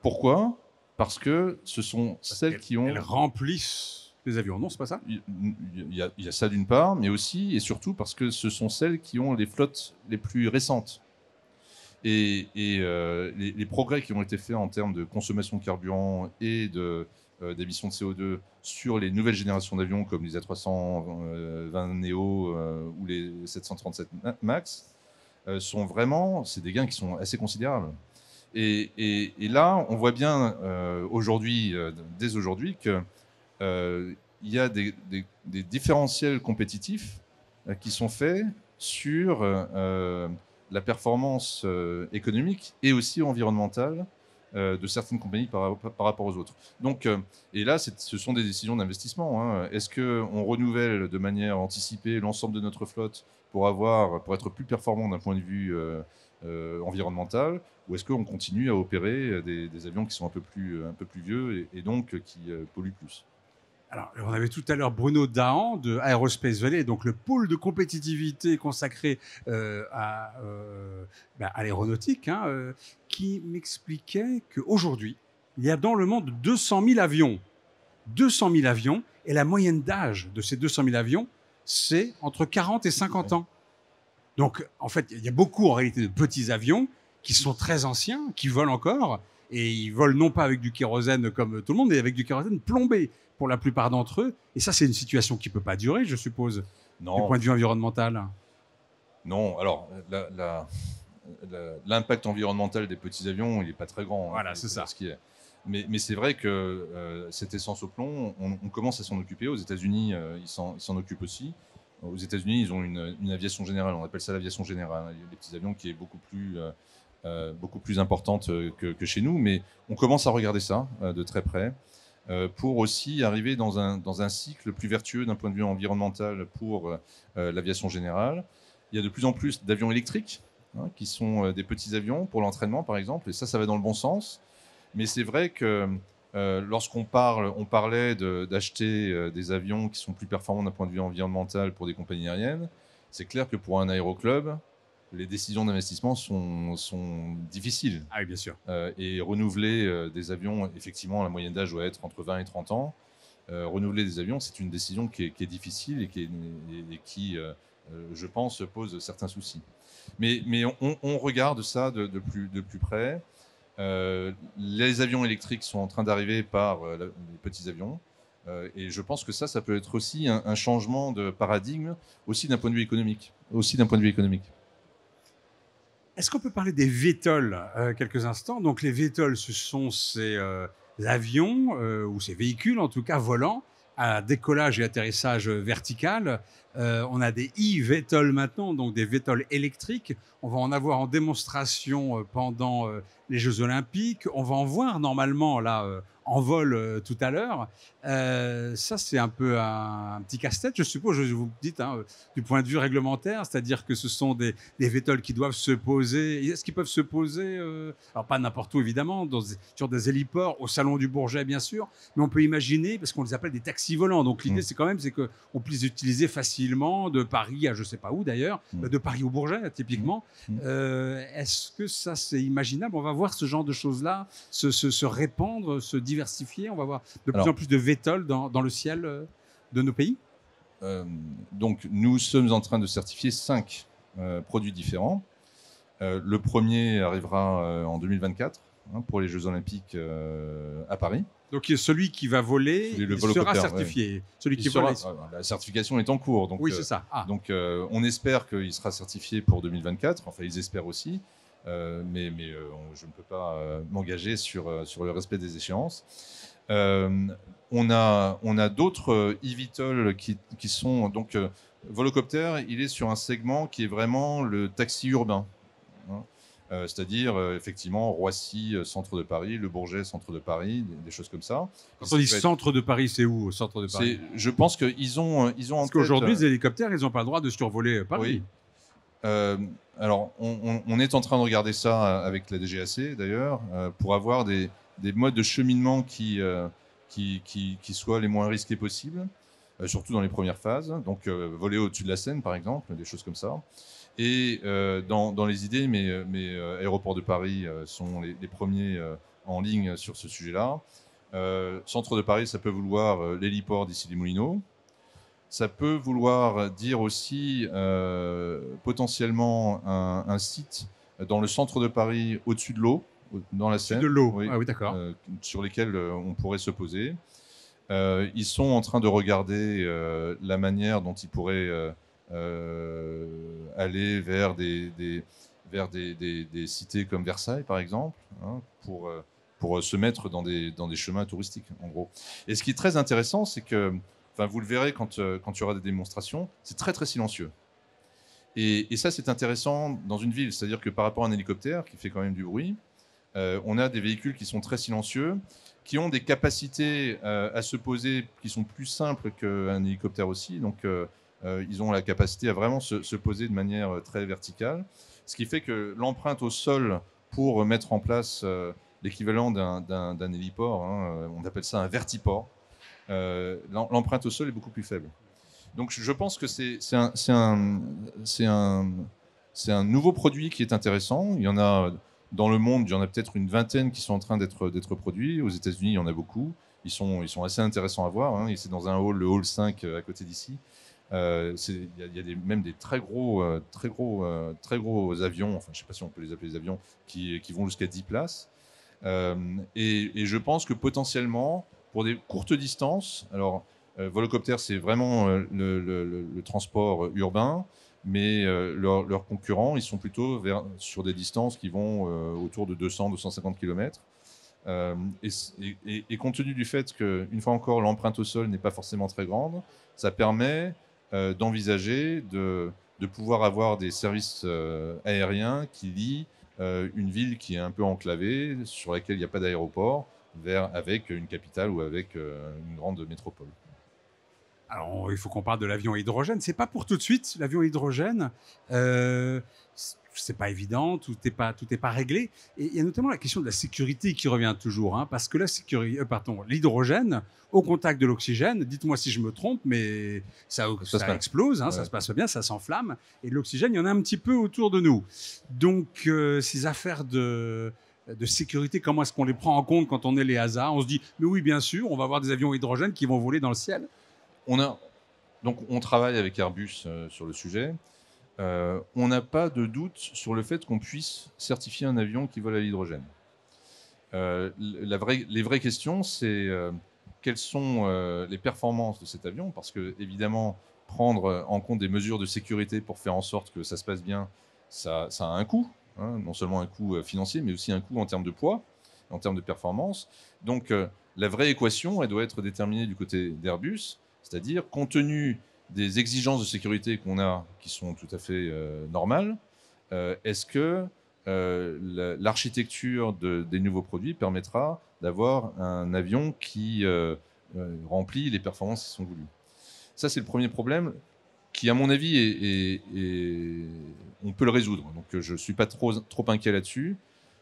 Pourquoi? Parce que ce sont celles qui ont... Elles remplissent les avions, non, c'est pas ça? Il y a ça d'une part, mais aussi et surtout parce que ce sont celles qui ont les flottes les plus récentes. Et les progrès qui ont été faits en termes de consommation de carburant et d'émissions de CO2 sur les nouvelles générations d'avions comme les A320 Neo ou les 737 MAX sont vraiment, c'est des gains qui sont assez considérables. Et là, on voit bien dès aujourd'hui qu'il y a des différentiels compétitifs qui sont faits sur la performance économique et aussi environnementale de certaines compagnies par rapport aux autres. Donc, et là, ce sont des décisions d'investissement. Hein. Est-ce qu'on renouvelle de manière anticipée l'ensemble de notre flotte pour être plus performant d'un point de vue environnemental, ou est-ce qu'on continue à opérer des avions qui sont un peu plus vieux et donc qui polluent plus? Alors, on avait tout à l'heure Bruno Dahan de Aerospace Valley, donc le pôle de compétitivité consacré à l'aéronautique, qui m'expliquait qu'aujourd'hui, il y a dans le monde 200 000 avions. 200 000 avions, et la moyenne d'âge de ces 200 000 avions, c'est entre 40 et 50 ans. Donc, en fait, il y a beaucoup en réalité de petits avions qui sont très anciens, qui volent encore, et ils volent non pas avec du kérosène comme tout le monde, mais avec du kérosène plombé pour la plupart d'entre eux. Et ça, c'est une situation qui ne peut pas durer, je suppose, du point de vue environnemental. Non, alors, l'impact environnemental des petits avions, il n'est pas très grand. Voilà, c'est ça. Mais c'est vrai que cette essence au plomb, on commence à s'en occuper. Aux États-Unis, ils s'en occupent aussi. Aux États-Unis, ils ont une aviation générale, on appelle ça l'aviation générale, les petits avions qui est beaucoup plus beaucoup plus importante que chez nous, mais on commence à regarder ça de très près pour aussi arriver dans un cycle plus vertueux d'un point de vue environnemental pour l'aviation générale. Il y a de plus en plus d'avions électriques qui sont des petits avions pour l'entraînement, par exemple, et ça va dans le bon sens. Mais c'est vrai que lorsqu'on parlait d'acheter des avions qui sont plus performants d'un point de vue environnemental pour des compagnies aériennes, c'est clair que pour un aéroclub, les décisions d'investissement sont difficiles. Ah oui, bien sûr. Et renouveler des avions, effectivement, la moyenne d'âge doit être entre 20 et 30 ans. Renouveler des avions, c'est une décision qui est difficile et qui, je pense, pose certains soucis. Mais on regarde ça de plus près. Les avions électriques sont en train d'arriver par les petits avions. Et je pense que ça peut être aussi un changement de paradigme, aussi d'un point de vue économique. Est-ce qu'on peut parler des VTOL quelques instants? Donc les VTOL, ce sont ces avions, ou ces véhicules en tout cas volants, à décollage et atterrissage vertical. On a des e-VTOL maintenant, donc des VTOL électriques. On va en avoir en démonstration pendant les Jeux Olympiques. On va en voir normalement là en vol tout à l'heure. Ça, c'est un peu un petit casse-tête, je suppose, je vous dites, du point de vue réglementaire, c'est-à-dire que ce sont des VTOL qui doivent se poser. Est-ce qu'ils peuvent se poser, alors pas n'importe où évidemment, sur des héliports, au Salon du Bourget bien sûr, mais on peut imaginer, parce qu'on les appelle des taxis volants. Donc l'idée, c'est qu'on puisse les utiliser facilement de Paris à je ne sais pas où d'ailleurs, de Paris au Bourget typiquement. Est-ce que ça, c'est imaginable? On va voir ce genre de choses-là se répandre, se diversifier. On va voir de plus en plus de VTOL dans le ciel de nos pays. Donc, nous sommes en train de certifier 5 produits différents. Le premier arrivera en 2024 pour les Jeux Olympiques à Paris. Donc, celui qui va voler sera certifié. Ouais. Celui qui vole. La certification est en cours. Donc, oui, c'est ça. Donc, on espère qu'il sera certifié pour 2024. Enfin, ils espèrent aussi. Mais je ne peux pas m'engager sur le respect des échéances. On a d'autres eVTOL qui sont donc Volocopter. Il est sur un segment qui est vraiment le taxi urbain, c'est-à-dire effectivement Roissy, centre de Paris, Le Bourget, centre de Paris, des choses comme ça. Quand on dit centre de Paris, c'est où au centre de Paris? Je pense qu'ils ont parce qu'aujourd'hui, les hélicoptères, ils n'ont pas le droit de survoler Paris. Oui. Alors, on est en train de regarder ça avec la DGAC d'ailleurs, pour avoir des modes de cheminement qui soient les moins risqués possibles, surtout dans les premières phases. Donc, voler au-dessus de la Seine, par exemple, des choses comme ça. Et dans les idées, mais Aéroports de Paris sont les premiers en ligne sur ce sujet-là. Centre de Paris, ça peut vouloir l'héliport d'Issy-les-Moulineaux. Ça peut vouloir dire aussi potentiellement un site dans le centre de Paris, au-dessus de l'eau, dans la Seine. De l'eau, oui, ah oui, d'accord. Sur lesquels on pourrait se poser. Ils sont en train de regarder la manière dont ils pourraient aller vers des cités comme Versailles, par exemple, pour se mettre dans des chemins touristiques, en gros. Et ce qui est très intéressant, c'est que vous le verrez quand il y aura des démonstrations, c'est très très silencieux. Et ça, c'est intéressant dans une ville. C'est-à-dire que par rapport à un hélicoptère, qui fait quand même du bruit, on a des véhicules qui sont très silencieux, qui ont des capacités à se poser qui sont plus simples qu'un hélicoptère aussi. Donc, ils ont la capacité à vraiment se poser de manière très verticale. Ce qui fait que l'empreinte au sol pour mettre en place l'équivalent d'un héliport, on appelle ça un vertiport, l'empreinte au sol est beaucoup plus faible. Donc je pense que c'est un nouveau produit qui est intéressant. Il y en a dans le monde, il y en a peut-être une vingtaine qui sont en train d'être produits. Aux États-Unis, il y en a beaucoup. Ils sont assez intéressants à voir. Et c'est dans un hall, le hall 5 à côté d'ici. Il y a même des très gros avions. Enfin, je ne sais pas si on peut les appeler des avions qui vont jusqu'à 10 places. Et je pense que potentiellement, pour des courtes distances, alors Volocopter, c'est vraiment le transport urbain, mais leurs concurrents, ils sont plutôt sur des distances qui vont autour de 200-250 km. Et compte tenu du fait qu'une fois encore, l'empreinte au sol n'est pas forcément très grande, ça permet d'envisager de pouvoir avoir des services aériens qui lient une ville qui est un peu enclavée, sur laquelle il n'y a pas d'aéroport, avec une capitale ou avec une grande métropole. Alors, il faut qu'on parle de l'avion à hydrogène. C'est pas pour tout de suite, l'avion à hydrogène. C'est pas évident, tout est pas réglé. Et il y a notamment la question de la sécurité qui revient toujours, hein, parce que l'hydrogène, au contact de l'oxygène, dites-moi si je me trompe, mais ça explose, hein, ouais. Ça se passe bien, ça s'enflamme. Et de l'oxygène, il y en a un petit peu autour de nous. Donc, ces affaires de sécurité, comment est-ce qu'on les prend en compte quand on est les hasards? On se dit, mais oui, bien sûr, on va avoir des avions à hydrogène qui vont voler dans le ciel. On travaille avec Airbus sur le sujet. On n'a pas de doute sur le fait qu'on puisse certifier un avion qui vole à l'hydrogène. Les vraies questions, c'est quelles sont les performances de cet avion, parce que évidemment, prendre en compte des mesures de sécurité pour faire en sorte que ça se passe bien, ça a un coût, hein, non seulement un coût financier, mais aussi un coût en termes de poids, en termes de performance. Donc la vraie équation, elle doit être déterminée du côté d'Airbus, c'est-à-dire compte tenu des exigences de sécurité qu'on a, qui sont tout à fait normales, est-ce que l'architecture des nouveaux produits permettra d'avoir un avion qui remplit les performances qui sont voulues? Ça, c'est le premier problème qui, à mon avis, on peut le résoudre. Donc, je ne suis pas trop inquiet là-dessus.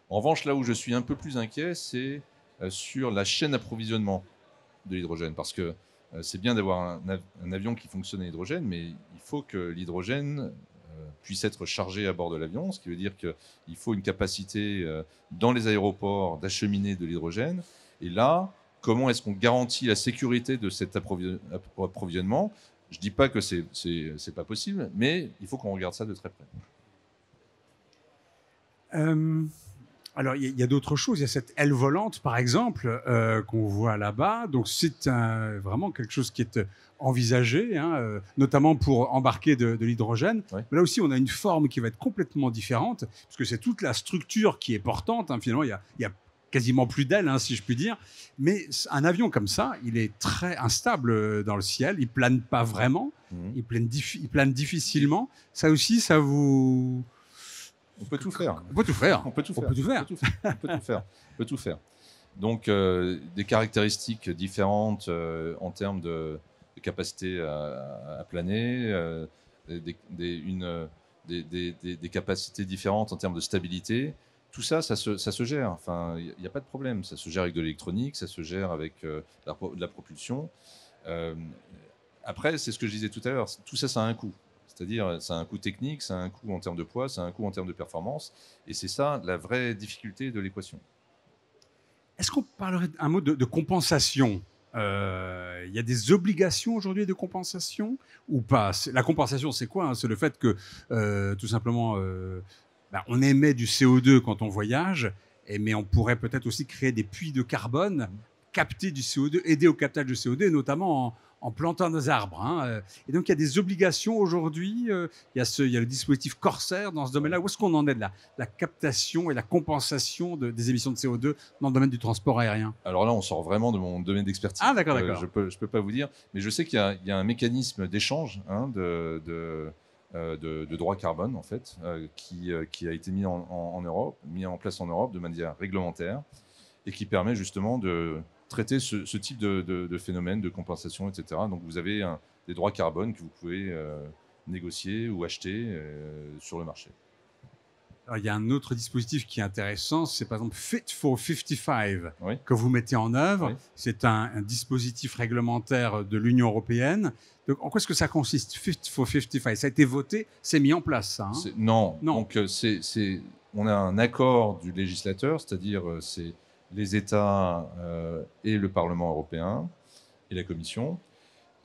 En revanche, là où je suis un peu plus inquiet, c'est sur la chaîne d'approvisionnement de l'hydrogène, parce que c'est bien d'avoir un avion qui fonctionne à l'hydrogène, mais il faut que l'hydrogène puisse être chargé à bord de l'avion, ce qui veut dire qu'il faut une capacité dans les aéroports d'acheminer de l'hydrogène. Et là, comment est-ce qu'on garantit la sécurité de cet approvisionnement? Je ne dis pas que c'est pas possible, mais il faut qu'on regarde ça de très près. Alors, il y a d'autres choses. Il y a cette aile volante, par exemple, qu'on voit là-bas. Donc, c'est vraiment quelque chose qui est envisagé, hein, notamment pour embarquer de l'hydrogène. Ouais. Mais là aussi, on a une forme qui va être complètement différente, parce que c'est toute la structure qui est portante. Hein. Finalement, il y a quasiment plus d'aile, hein, si je puis dire. Mais un avion comme ça, il est très instable dans le ciel. Il plane pas vraiment. Il plane difficilement. Ça aussi, ça vous... On peut tout faire. On peut tout faire. On peut tout faire. On peut tout faire. On peut tout faire. On peut tout faire. Donc, des caractéristiques différentes en termes de capacité à planer, des capacités différentes en termes de stabilité. Tout ça, ça se gère. Enfin, il n'y a pas de problème. Ça se gère avec de l'électronique, ça se gère avec de la propulsion. Après, c'est ce que je disais tout à l'heure. Tout ça, ça a un coût. C'est-à-dire, ça a un coût technique, ça a un coût en termes de poids, ça a un coût en termes de performance. Et c'est ça la vraie difficulté de l'équation. Est-ce qu'on parlerait un mot de compensation? Il y a des obligations aujourd'hui de compensation ou pas? La compensation, c'est quoi, hein? C'est le fait que, tout simplement, on émet du CO2 quand on voyage, mais on pourrait peut-être aussi créer des puits de carbone, capter du CO2, aider au captage du CO2, notamment en plantant des arbres. Hein. Et donc, il y a des obligations aujourd'hui. Il y a le dispositif Corsair dans ce domaine-là. Où est-ce qu'on en est de la captation et la compensation des émissions de CO2 dans le domaine du transport aérien? Alors là, on sort vraiment de mon domaine d'expertise. Ah, d'accord. Je peux pas vous dire. Mais je sais qu'il y a un mécanisme d'échange, hein, de droits carbone, en fait, qui a été mis en place en Europe de manière réglementaire et qui permet justement de traiter ce type de phénomène de compensation, etc. Donc vous avez des droits carbone que vous pouvez négocier ou acheter sur le marché. Alors, il y a un autre dispositif qui est intéressant, c'est par exemple Fit for 55 Oui. que vous mettez en œuvre. Oui. C'est un dispositif réglementaire de l'Union européenne. Donc, en quoi est-ce que ça consiste, Fit for 55? Ça a été voté, c'est mis en place, ça, hein? Non. Non. Donc on a un accord du législateur, c'est-à-dire c'est les États et le Parlement européen et la Commission.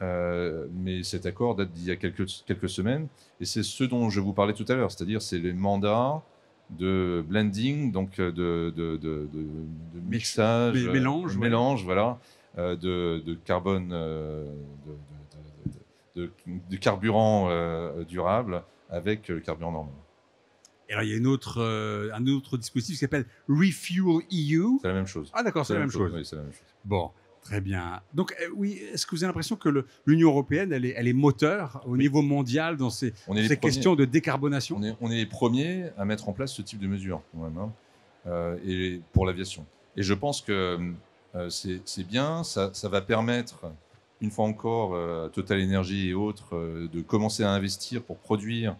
Mais cet accord date d'il y a quelques semaines. Et c'est ce dont je vous parlais tout à l'heure, c'est-à-dire c'est les mandats de blending, donc de mixage, mélange, voilà, de carbone, de carburant durable avec le carburant normal. Et alors, il y a un autre dispositif qui s'appelle Refuel EU. C'est la même chose. Ah, d'accord, c'est la même chose. Oui, c'est la même chose. Bon. Très bien. Donc, oui, est-ce que vous avez l'impression que l'Union européenne, elle est moteur au niveau mondial dans ces questions de décarbonation? On est les premiers à mettre en place ce type de mesures, quand même, hein, et pour l'aviation. Et je pense que c'est bien, ça va permettre, une fois encore, à Total Energy et autres, de commencer à investir pour produire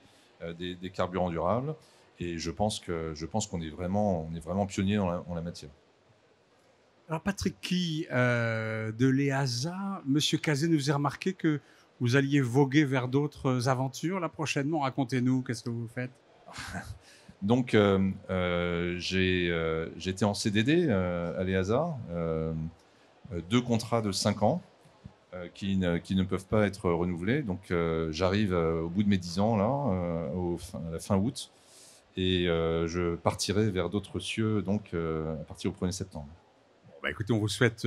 des carburants durables. Et je pense qu'on est vraiment pionnier en la matière. Alors, Patrick Ky, de l'EASA, Monsieur Cazet, nous a remarqué que vous alliez voguer vers d'autres aventures là prochainement. Racontez-nous, qu'est-ce que vous faites? Donc, j'étais en CDD à l'EASA, 2 contrats de 5 ans qui ne peuvent pas être renouvelés. Donc, j'arrive au bout de mes 10 ans, là, à la fin août, et je partirai vers d'autres cieux donc, à partir du 1er septembre. Bah, écoutez, on vous souhaite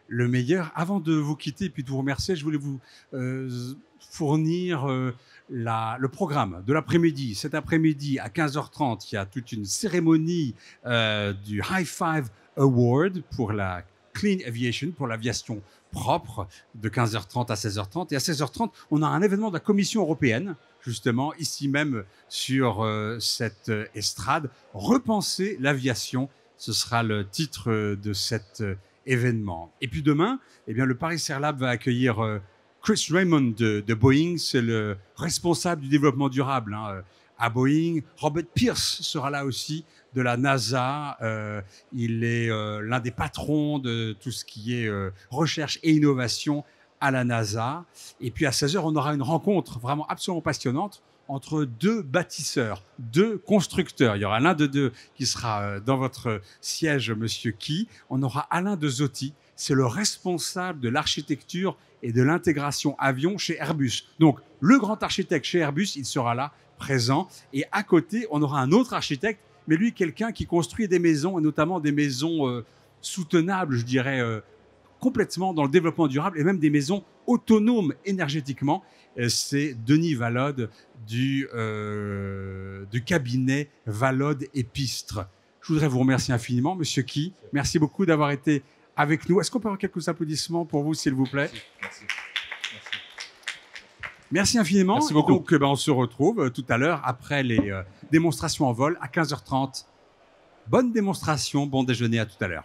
le meilleur. Avant de vous quitter et puis de vous remercier, je voulais vous fournir le programme de l'après-midi. Cet après-midi, à 15h30, il y a toute une cérémonie du High Five Award pour la Clean Aviation, pour l'aviation propre, de 15h30 à 16h30. Et à 16h30, on a un événement de la Commission européenne, justement, ici même sur cette estrade. Repenser l'aviation, ce sera le titre de cet événement. Et puis demain, eh bien, le Paris Air Lab va accueillir Chris Raymond de Boeing. C'est le responsable du développement durable à Boeing. Robert Pierce sera là aussi de la NASA. Il est l'un des patrons de tout ce qui est recherche et innovation à la NASA. Et puis à 16h, on aura une rencontre vraiment absolument passionnante entre 2 bâtisseurs, 2 constructeurs. Il y aura l'un de 2 qui sera dans votre siège, Monsieur Ky. On aura Alain de Zotti, c'est le responsable de l'architecture et de l'intégration avion chez Airbus. Donc, le grand architecte chez Airbus, il sera là, présent. Et à côté, on aura un autre architecte, mais lui, quelqu'un qui construit des maisons, et notamment des maisons soutenables, je dirais, complètement dans le développement durable, et même des maisons autonomes énergétiquement. C'est Denis Valode du cabinet Valode et Pistre. Je voudrais vous remercier infiniment, Monsieur Ky. Merci beaucoup d'avoir été avec nous. Est-ce qu'on peut avoir quelques applaudissements pour vous, s'il vous plaît? Merci. Merci infiniment. Merci beaucoup. Donc, on se retrouve tout à l'heure après les démonstrations en vol à 15h30. Bonne démonstration, bon déjeuner, à tout à l'heure.